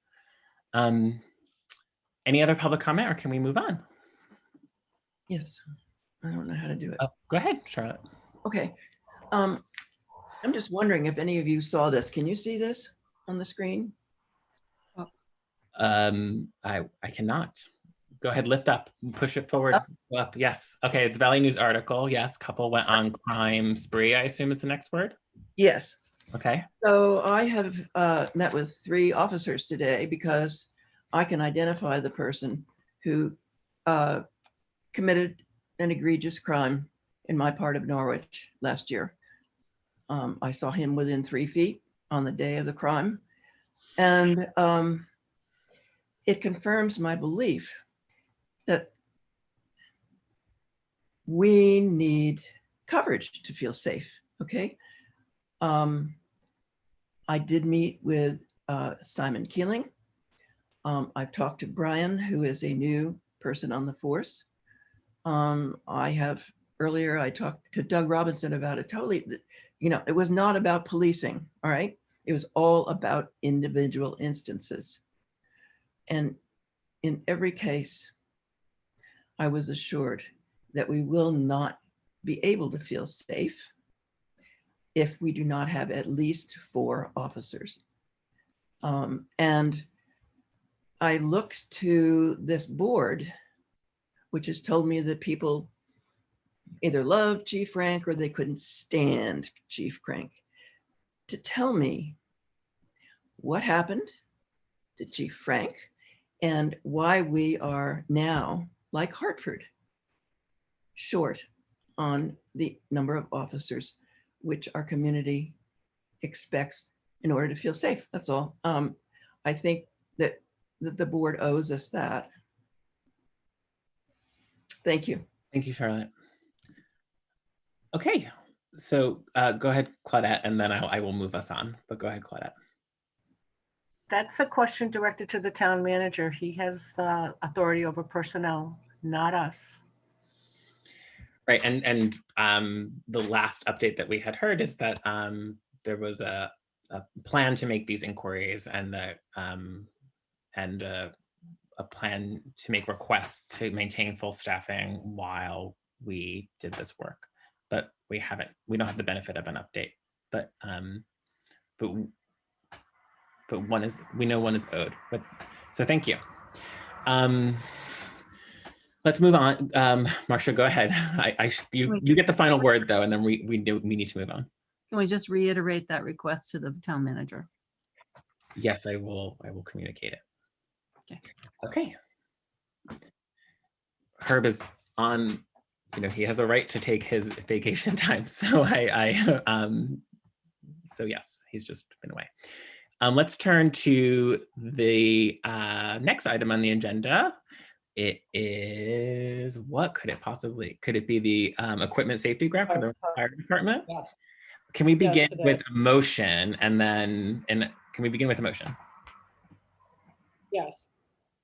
Any other public comment, or can we move on? Yes, I don't know how to do it. Go ahead, Charlotte. Okay. I'm just wondering if any of you saw this. Can you see this on the screen? I cannot. Go ahead, lift up, push it forward. Up. Yes. Okay, it's Valley News article. Yes, couple went on crime spree, I assume is the next word. Yes. Okay. So I have met with 3 officers today because I can identify the person who committed an egregious crime in my part of Norwich last year. I saw him within 3 feet on the day of the crime. And it confirms my belief that we need coverage to feel safe, okay? I did meet with Simon Keeling. I've talked to Brian, who is a new person on the force. Earlier I talked to Doug Robinson about it totally, it was not about policing, all right? It was all about individual instances. And in every case, I was assured that we will not be able to feel safe if we do not have at least 4 officers. And I looked to this board, which has told me that people either loved Chief Frank or they couldn't stand Chief Frank, to tell me what happened to Chief Frank and why we are now, like Hartford, short on the number of officers which our community expects in order to feel safe. That's all. I think that the board owes us that. Thank you. Thank you, Charlotte. Okay, so go ahead, Claudette, and then I will move us on, but go ahead, Claudette. That's a question directed to the town manager. He has authority over personnel, not us. Right, and the last update that we had heard is that there was a plan to make these inquiries and a plan to make requests to maintain full staffing while we did this work, but we don't have the benefit of an update. But we know one is owed. But so thank you. Let's move on. Marcia, go ahead. You get the final word though, and then we need to move on. Can we just reiterate that request to the town manager? Yes, I will communicate it. Okay. Herb is on, he has a right to take his vacation time. So so yes, he's just been away. Let's turn to the next item on the agenda. It is, what could it be the equipment safety grant for the fire department? Yes. Can we begin Yes, it with is. a motion can we begin with a motion? Yes.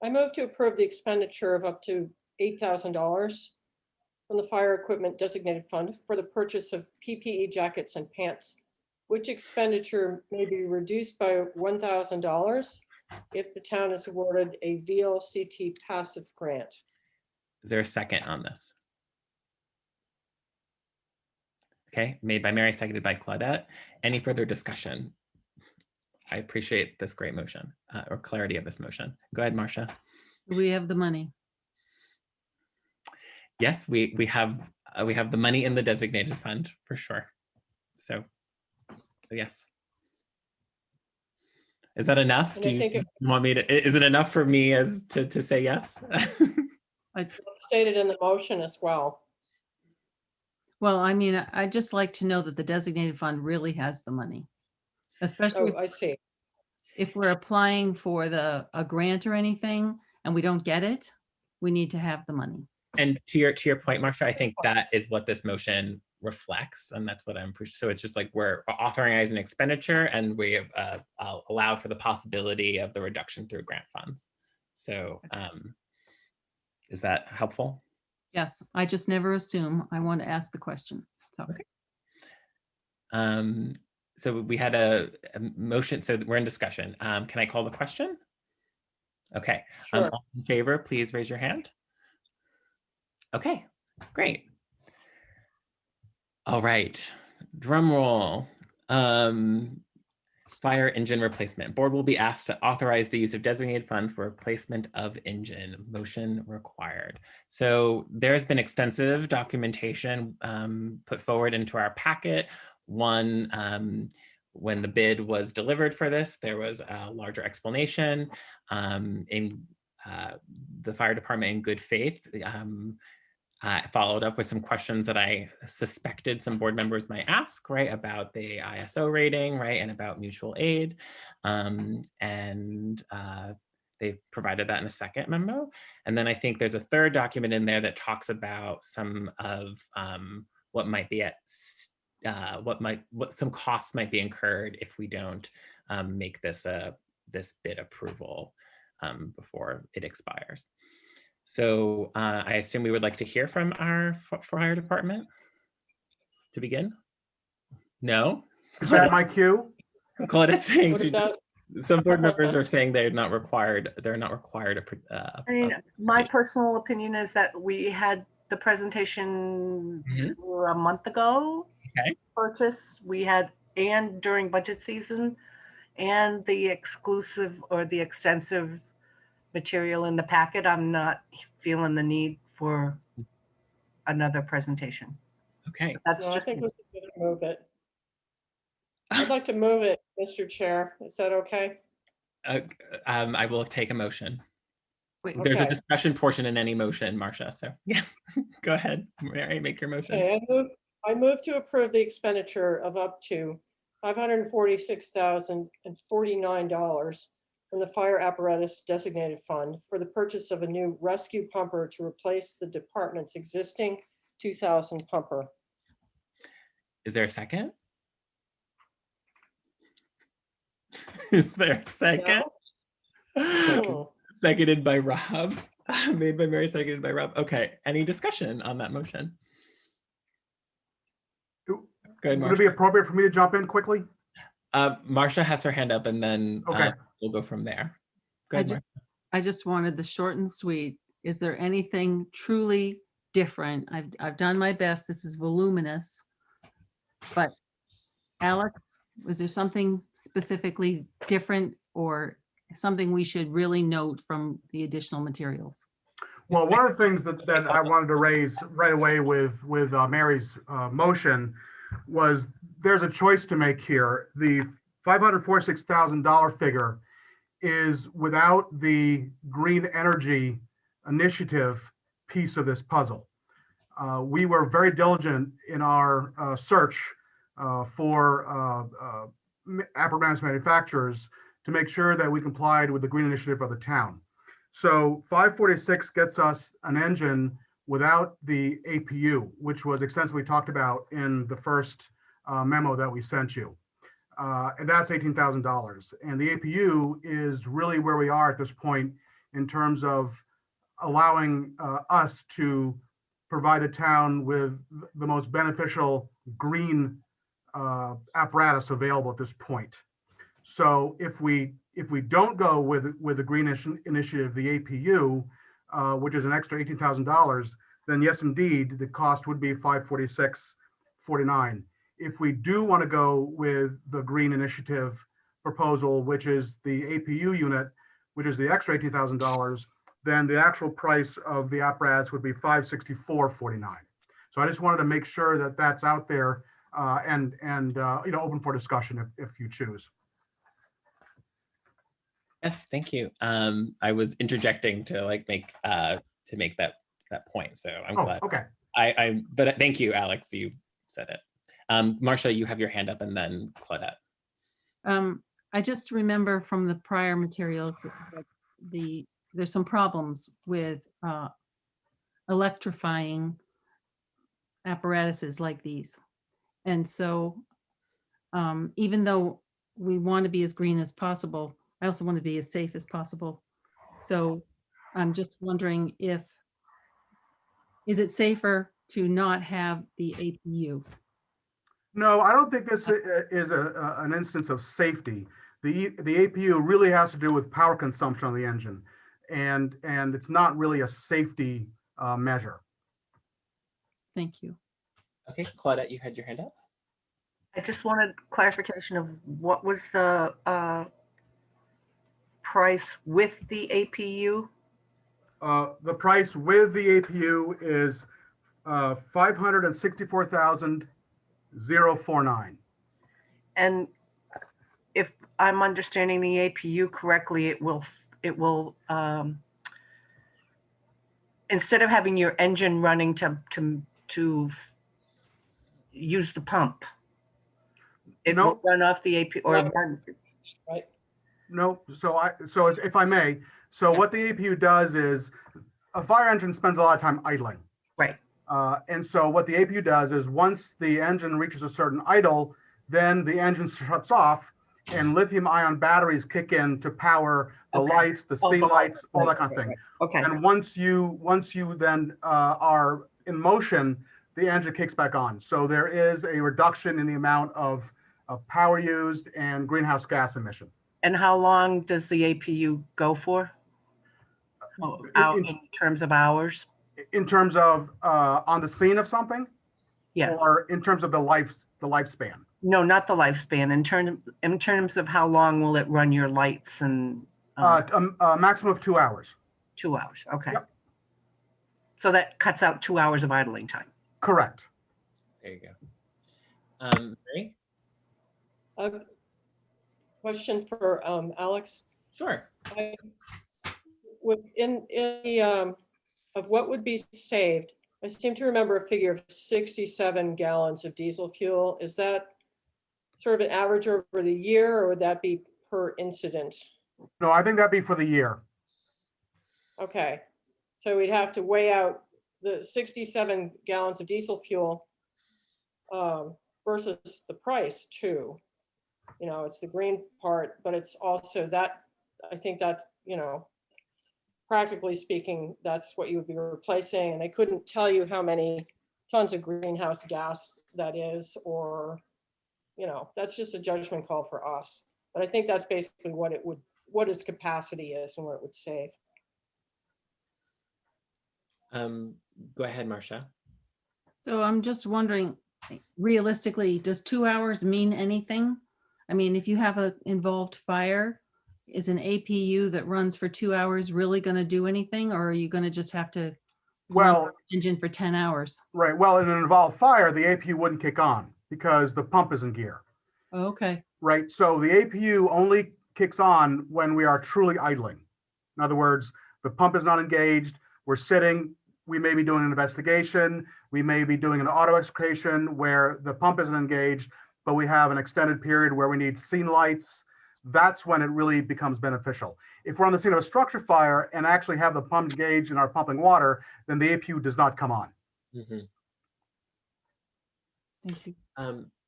I move to approve the expenditure of up to $8,000 from the fire equipment designated fund for the purchase of PPE jackets and pants, which expenditure may be reduced by $1,000 if the town is awarded a VLCT passive grant. Is there a second on this? Okay, made by Mary, seconded by Claudette. Any further discussion? I appreciate this great motion or clarity of this motion. Go ahead, Marcia. We have the money. Yes, we have the money in the designated fund for sure. So yes. Is that enough? Do you want me to? Is it enough for me as to say yes? I stated in the motion as well. Well, I mean, I'd just like to know that the designated fund really has the money, especially I see. If we're applying for a grant or anything and we don't get it, we need to have the money. And to your point, Marcia, I think that is what this motion reflects, and that's what I'm pushing. So it's just like we're authorizing expenditure, and we have allowed for the possibility of the reduction through grant funds. So is that helpful? Yes, I just never assume. I want to ask the question. So. Okay. So we had a motion, so we're in discussion. Can I call the question? Okay. Sure. All in favor, please raise your hand. Okay, great. All right, drum roll. Fire engine replacement. Board will be asked to authorize the use of designated funds for replacement of engine. Motion required. So there's been extensive documentation put forward into our packet. One, when the bid was delivered for this, there was a larger explanation. In the fire department, in good faith, I followed up with some questions that I suspected some board members might ask, right, about the ISO rating, right, and about mutual aid. They provided that in a second memo. And then I think there's a third document in there that talks about some of what might be what some costs might be incurred if we don't make this bid approval before it expires. So I assume we would like to hear from our fire department to begin. No? Is that my cue? Claudette's saying What about, some board members are saying they're not required. They're not required. I mean, my personal opinion is that we had the presentation Mhm. a month ago. Okay. Purchase, we had, and during budget season, and the exclusive or the extensive material in the packet. I'm not feeling the need for another presentation. Okay. That's no, I just, think we should move it. I'd like to move it, Mr. Chair. Is that okay? I will take a motion. Wait, There's a Okay. discussion portion in any motion, Marcia. So yes, go ahead, Mary, make your motion. Okay, I move to approve the expenditure of up to $546,049 from the fire apparatus designated fund for the purchase of a new rescue pumper to replace the department's existing 2000 pumper. Is there a second? Is there a second? No? Seconded by Rob. Made by Mary, seconded by Rob. Okay, any discussion on that motion? Go ahead, Would it be Marcia. appropriate for me to jump in quickly? Marcia has her hand up and then Okay. we'll go from there. Go I ahead, ju- Marcia. I just wanted the short and sweet. Is there anything truly different? I've done my best. This is voluminous. But Alex, was there something specifically different or something we should really note from the additional materials? Well, one of the things that I wanted to raise right away with Mary's motion was there's a choice to make here. The $546,000 figure is without the green energy initiative piece of this puzzle. We were very diligent in our search for apparatus manufacturers to make sure that we complied with the green initiative of the town. So 546 gets us an engine without the APU, which was extensively talked about in the first memo that we sent you. And that's $18,000. And the APU is really where we are at this point in terms of allowing us to provide a town with the most beneficial green apparatus available at this point. So if we don't go with the green initiative, the APU, which is an extra $18,000, then yes, indeed, the cost would be $546.49. If we do want to go with the green initiative proposal, which is the APU unit, which is the extra $18,000, then the actual price of the apparatus would be $564.49. So I just wanted to make sure that that's out there and open for discussion if you choose. Yes, thank you. I was interjecting to make that point. So I'm glad. Okay. But thank you, Alex. You said it. Marcia, you have your hand up, and then Claudette. I just remember from the prior material that there's some problems with electrifying apparatuses like these. And so even though we want to be as green as possible, I also want to be as safe as possible. So I'm just wondering is it safer to not have the APU? No, I don't think this is an instance of safety. The APU really has to do with power consumption on the engine, and it's not really a safety measure. Thank you. Okay, Claudette, you had your hand up. I just wanted clarification of what was the price with the APU? The price with the APU is $564,049. And if I'm understanding the APU correctly, it will instead of having your engine running to use the pump, it No. will run off the APU or Right. run. Right. Nope. So if I may, so what the APU does is a fire engine spends a lot of time idling. Right. And so what the APU does is once the engine reaches a certain idle, then the engine shuts off and lithium ion batteries kick in to power the Okay. lights, the scene lights, all that kind of thing. Okay, And once you then are in motion, the engine kicks back on. So there is a reduction in the amount of power used and greenhouse gas emission. and how long does the APU go for? In terms of hours? In terms of on the scene of something, Yeah, or in terms of the lifespan? no, not the lifespan, in terms of how long will it run your lights and, A maximum of 2 hours. 2 hours, okay. Yep. So that cuts out 2 hours of idling time. Correct. There you go. Mary? A question for Alex. Sure. In the, of what would be saved, I seem to remember a figure of 67 gallons of diesel fuel. Is that sort of an average over the year, or would that be per incident? No, I think that'd be for the year. Okay, so we'd have to weigh out the 67 gallons of diesel fuel versus the price too. You know, it's the green part, but it's also that, I think that's, you know, practically speaking, that's what you would be replacing. And I couldn't tell you how many tons of greenhouse gas that is, or, you know, that's just a judgment call for us. But I think that's basically what its capacity is and what it would save. Go ahead, Marcia. So I'm just wondering, realistically, does 2 hours mean anything? I mean, if you have a involved fire, is an APU that runs for 2 hours really going to do anything, or are you going to just have to run Well, the engine for 10 hours? right. Well, in an involved fire, the APU wouldn't kick on because the pump is in gear. Oh, okay. Right. So the APU only kicks on when we are truly idling. In other words, the pump is not engaged. We're sitting. We may be doing an investigation. We may be doing an auto extrication where the pump isn't engaged, but we have an extended period where we need scene lights. That's when it really becomes beneficial. If we're on the scene of a structure fire and actually have the pump engaged and are pumping water, then the APU does not come on. Thank you.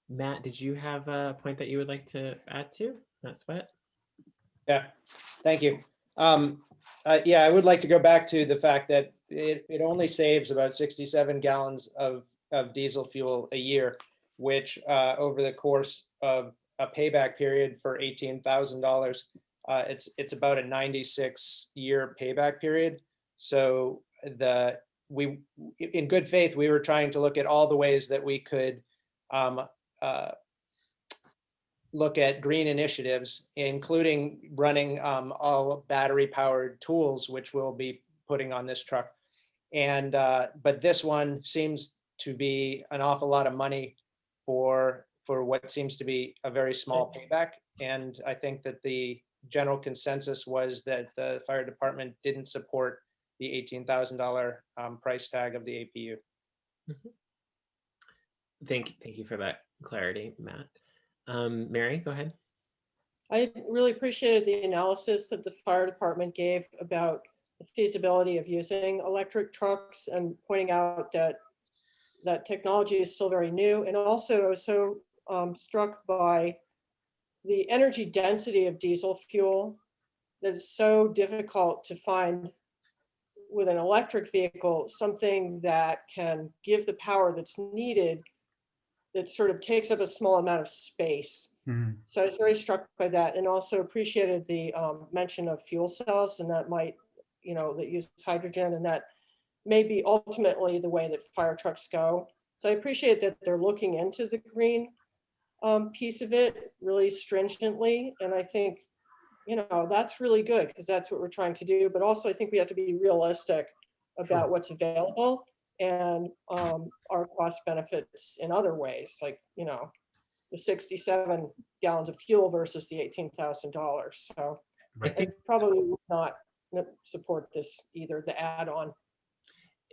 Matt, did you have a point that you would like to add to? Matt Sweat? Yeah, thank you. Yeah, I would like to go back to the fact that it only saves about 67 gallons of diesel fuel a year, which over the course of a payback period for $18,000, it's about a 96-year payback period. So in good faith, we were trying to look at all the ways that we could look at green initiatives, including running all battery-powered tools, which we'll be putting on this truck. And but this one seems to be an awful lot of money for what seems to be a very small payback. And I think that the general consensus was that the fire department didn't support the $18,000 price tag of the APU. Thank you for that clarity, Matt. Mary, go ahead. I really appreciated the analysis that the fire department gave about the feasibility of using electric trucks and pointing out that technology is still very new. And also I was so struck by the energy density of diesel fuel that is so difficult to find with an electric vehicle, something that can give the power that's needed that sort of takes up a small amount of space. So I was very struck by that, and also appreciated the mention of fuel cells, and that might, that use hydrogen, and that may be ultimately the way that fire trucks go. So I appreciate that they're looking into the green piece of it really stringently. And I think, that's really good because that's what we're trying to do. But also I think we have to be realistic about what's available and our cost benefits in other ways, like, the 67 gallons of fuel versus the $18,000. So I probably would not support this either, the add-on.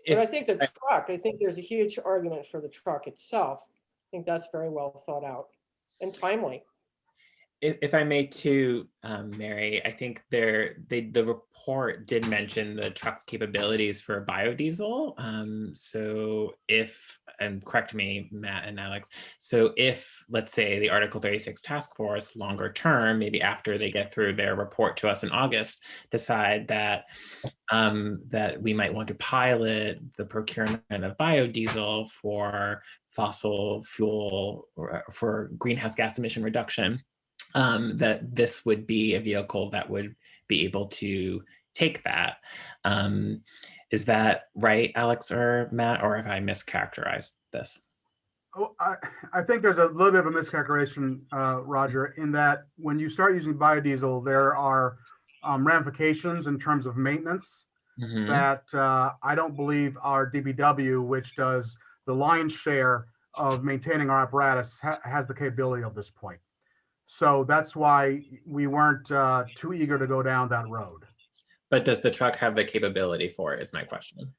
But I think the truck, I think there's a huge argument for the truck itself. I think that's very well thought out and timely. If I may too, Mary, I think the report did mention the truck's capabilities for biodiesel. So if, and correct me, Matt and Alex, so if, let's say, the Article 36 task force longer term, maybe after they get through their report to us in August, decide that that we might want to pilot the procurement of biodiesel for fossil fuel or for greenhouse gas emission reduction, that this would be a vehicle that would be able to take that. Is that right, Alex or Matt, or have I mischaracterized this? Oh, I think there's a little bit of a mischaracterization, Roger, in that when you start using biodiesel, there are ramifications in terms of maintenance Mhm. that I don't believe our DBW, which does the lion's share of maintaining our apparatus, has the capability of this point. So that's why we weren't too eager to go down that road. But does the truck have the capability for it, is my question.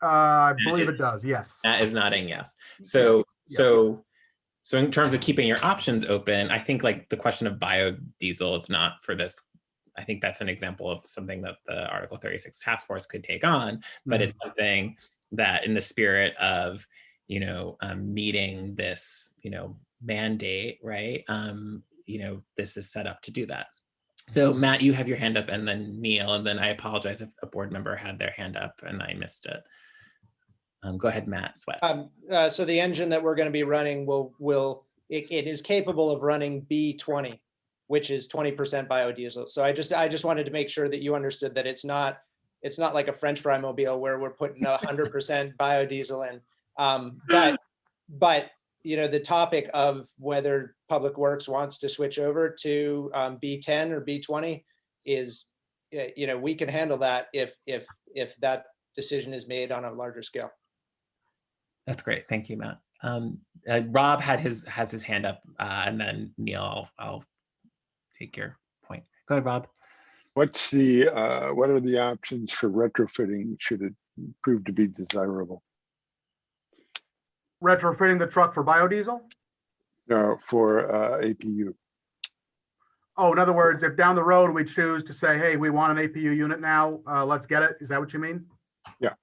I believe it does, yes. Matt is nodding yes. So, Yeah. so in terms of keeping your options open, I think like the question of biodiesel is not for this. I think that's an example of something that the Article 36 task force could take on, but it's something that in the spirit of, meeting this, mandate, right? This is set up to do that. So Matt, you have your hand up, and then Neil, and then I apologize if a board member had their hand up and I missed it. Go ahead, Matt Sweat. So the engine that we're going to be running it is capable of running B20, which is 20% biodiesel. So I just wanted to make sure that you understood that it's not like a French fry mobile where we're putting 100% biodiesel in. But the topic of whether Public Works wants to switch over to B10 or B20 is, we can handle that if that decision is made on a larger scale. That's great. Thank you, Matt. Rob has his hand up, and then Neil, I'll take your point. Go ahead, Rob. What are the options for retrofitting should it prove to be desirable? Retrofitting the truck for biodiesel? No, for APU. Oh, in other words, if down the road we choose to say, hey, we want an APU unit now, let's get it. Is that what you mean? Yeah.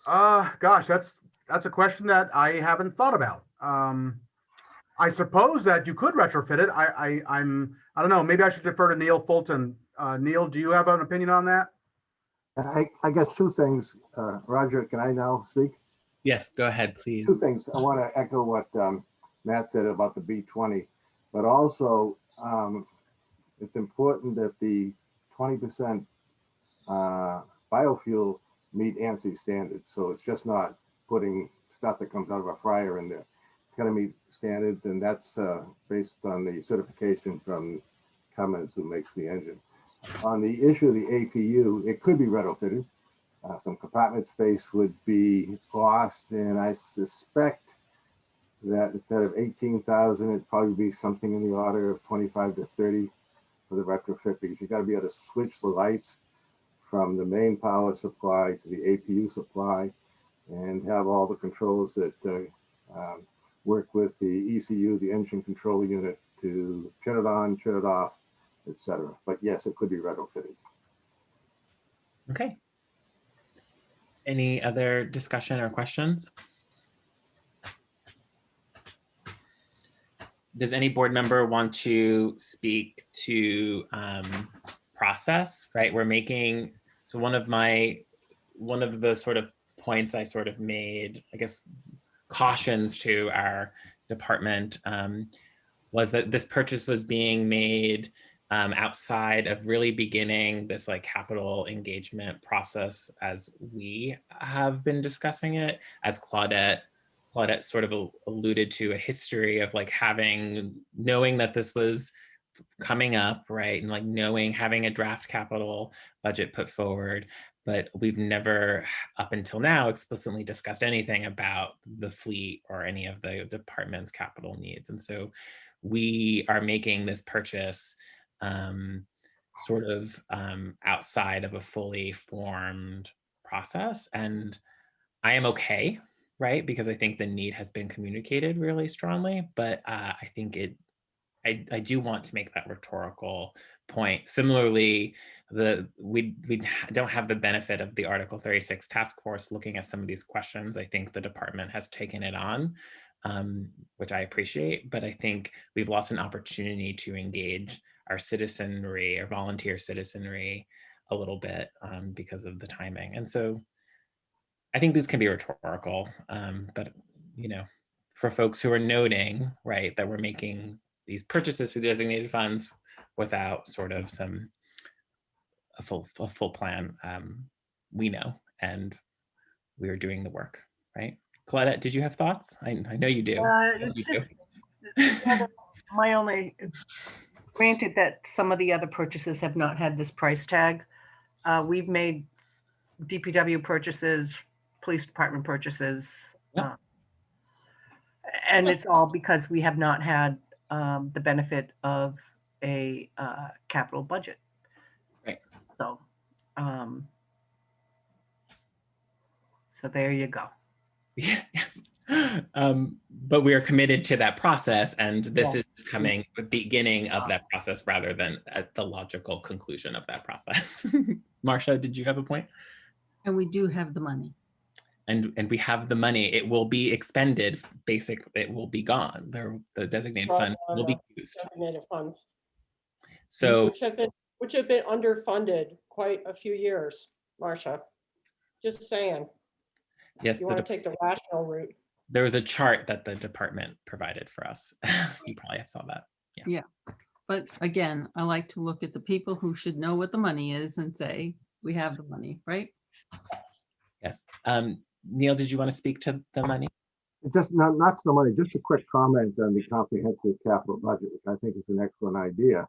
Gosh, that's a question that I haven't thought about. I suppose that you could retrofit it. I don't know. Maybe I should defer to Neil Fulton. Neil, do you have an opinion on that? I guess two things. Roger, can I now speak? Yes, go ahead, please. Two things. I want to echo what Matt said about the B20, but also it's important that the 20% biofuel meet ANSI standards. So it's just not putting stuff that comes out of a fryer in there. It's going to meet standards, and that's based on the certification from Cummins, who makes the engine. On the issue of the APU, it could be retrofitted. Some compartment space would be lost, and I suspect that instead of 18,000, it'd probably be something in the order of 25 to 30 for the retrofit, because you got to be able to switch the lights from the main power supply to the APU supply and have all the controls that work with the ECU, the engine control unit, to turn it on, turn it off, etc. But yes, it could be retrofitted. Okay. Any other discussion or questions? Does any board member want to speak to process, right? We're making, so one of the sort of points I sort of made, I guess, cautions to our department was that this purchase was being made outside of really beginning this like capital engagement process as we have been discussing it, as Claudette sort of alluded to, a history of like knowing that this was coming up, right? And like having a draft capital budget put forward, but we've never up until now explicitly discussed anything about the fleet or any of the department's capital needs. And so we are making this purchase sort of outside of a fully formed process. And I am okay, right? Because I think the need has been communicated really strongly, but I think I do want to make that rhetorical point. Similarly, we don't have the benefit of the Article 36 task force looking at some of these questions. I think the department has taken it on, which I appreciate, but I think we've lost an opportunity to engage our citizenry, our volunteer citizenry a little bit because of the timing. And so I think this can be rhetorical, but for folks who are noting, right, that we're making these purchases for designated funds without sort of a full plan, we know, and we are doing the work, right? Claudette, did you have thoughts? I know you do. It's just, my only, granted that some of the other purchases have not had this price tag. We've made DPW purchases, police department purchases. Yep. And it's all because we have not had the benefit of a capital budget. Right. So, so there you go. Yes. But we are committed to that process, and this is coming the beginning of that process rather than at the logical conclusion of that process. Marcia, did you have a point? And we do have the money. And we have the money. It will be expended. It will be gone. The designated fund will be used. Designated fund, So which have been underfunded quite a few years, Marcia. Just saying. yes, You want to take the rational route. there was a chart that the department provided for us. You probably saw that. Yeah. But again, I like to look at the people who should know what the money is and say, we have the money, right? Yes. Neil, did you want to speak to the money? Just not to the money, just a quick comment on the comprehensive capital budget, which I think is an excellent idea.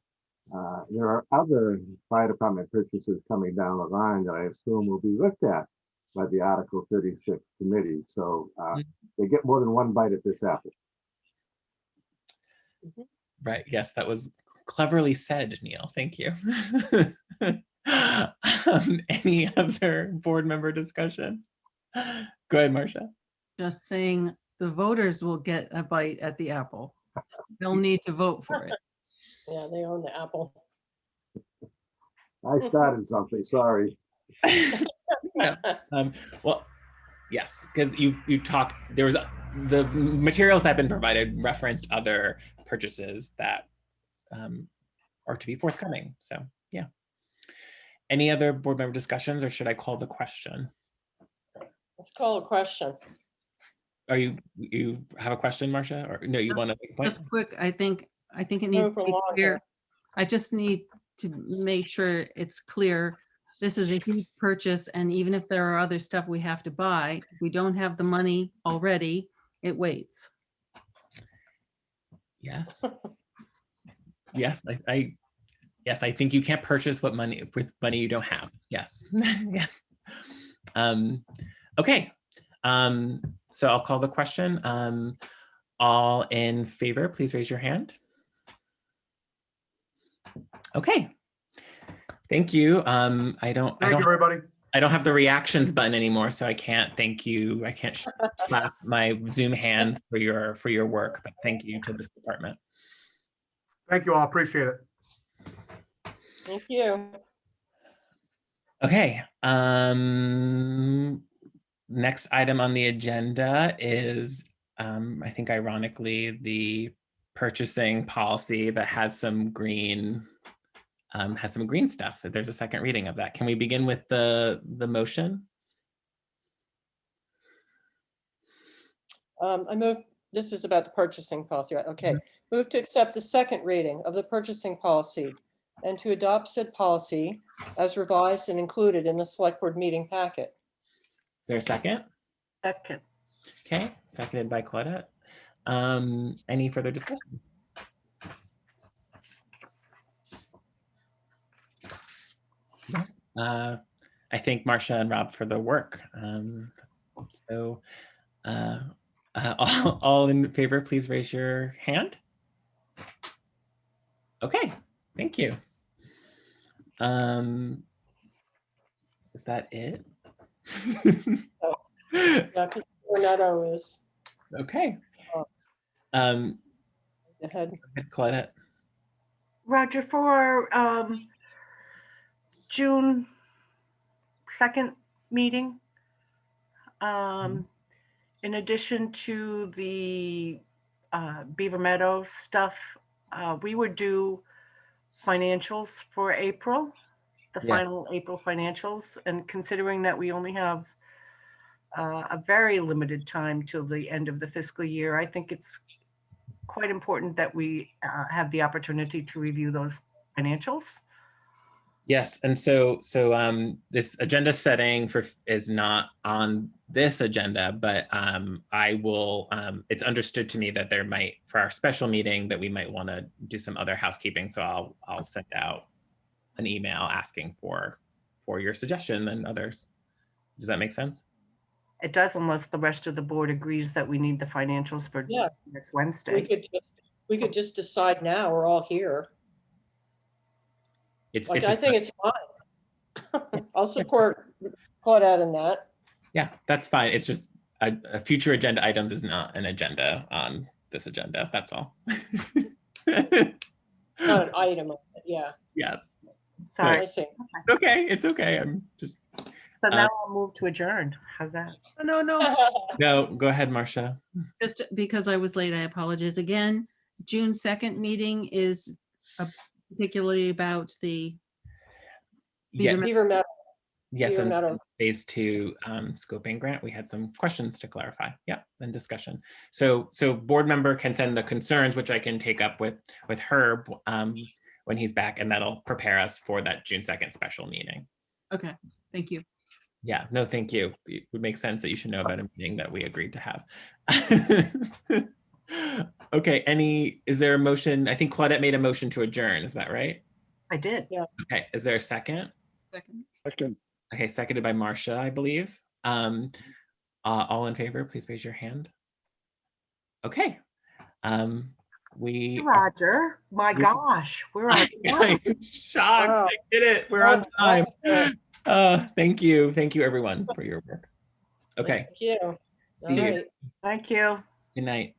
There are other fire department purchases coming down the line that I assume will be looked at by the Article 36 committee. So they get more than one bite at this apple. Right. Yes, that was cleverly said, Neil. Thank you. Any other board member discussion? Go ahead, Marcia. Just saying the voters will get a bite at the apple. They'll need to vote for it. Yeah, they own the apple. I started something, sorry. Yeah. Well, yes, because you talked, there was the materials that have been provided referenced other purchases that are to be forthcoming. So yeah. Any other board member discussions, or should I call the question? Let's call a question. Are you have a question, Marcia, or no? You want to make a point? Just quick, I think it needs to be clear. I just need to make sure it's clear. This is a huge purchase, and even if there are other stuff we have to buy, if we don't have the money already, it waits. Yes. Yes, yes, I think you can't purchase with money you don't have. Yes. Yes. Okay. So I'll call the question. All in favor, please raise your hand. Okay. Thank you. Thank you, everybody. I don't have the reactions button anymore, so I can't thank you. I can't clap my Zoom hands for your work, but thank you to this department. Thank you all. Appreciate it. Thank you. Okay. Next item on the agenda is, I think ironically, the purchasing policy that has some green stuff. There's a second reading of that. Can we begin with the motion? I move, this is about the purchasing policy, right? Okay. Move to accept the second reading of the purchasing policy and to adopt said policy as revised and included in the select board meeting packet. Is there a second? Second. Okay, seconded by Claudette. Any further discussion? I thank Marcia and Rob for the work. All in favor, please raise your hand. Okay, thank you. Is that it? Yeah, because Cornetto is Okay. ahead. Claudette. Roger, for June 2nd meeting, in addition to the Beaver Meadows stuff, we would do financials for April, the Yeah. final April financials. And considering that we only have a very limited time till the end of the fiscal year, I think it's quite important that we have the opportunity to review those financials. Yes, and this agenda setting is not on this agenda, but I will. It's understood to me that there might, for our special meeting, that we might want to do some other housekeeping. So I'll send out an email asking for your suggestion and others. Does that make sense? It does, unless the rest of the board agrees that we need the financials for Yeah. next Wednesday. We could just decide now, we're all here. It's Like, I just, think it's fine. I'll support Claudette in that. yeah, that's fine. It's just a future agenda items is not an agenda on this agenda. That's all. Not an item, yeah. Yes. Sorry. I see. Okay, it's okay. I'm just. So now I'll move to adjourn. How's that? No, No, go ahead, Marcia. just because I was late, I apologize again. June 2nd meeting is particularly about the Yes, Beaver Meadow. yes, Beaver and Meadow. phase 2 scoping grant. We had some questions to clarify. Yeah, and discussion. So board member can send the concerns, which I can take up with Herb when he's back, and that'll prepare us for that June 2nd special meeting. Okay, thank you. Yeah, no, thank you. It would make sense that you should know about a meeting that we agreed to have. Okay, is there a motion? I think Claudette made a motion to adjourn. Is that right? I did. Yeah. Okay, is there a second? Second. Okay, seconded by Marcia, I believe. All in favor, please raise your hand. Okay. Roger, my gosh, we're on. I'm shocked. Wow. I did it. We're on time. Thank you everyone for your work. Okay, Thank you. see you. All right. Thank you. Good night.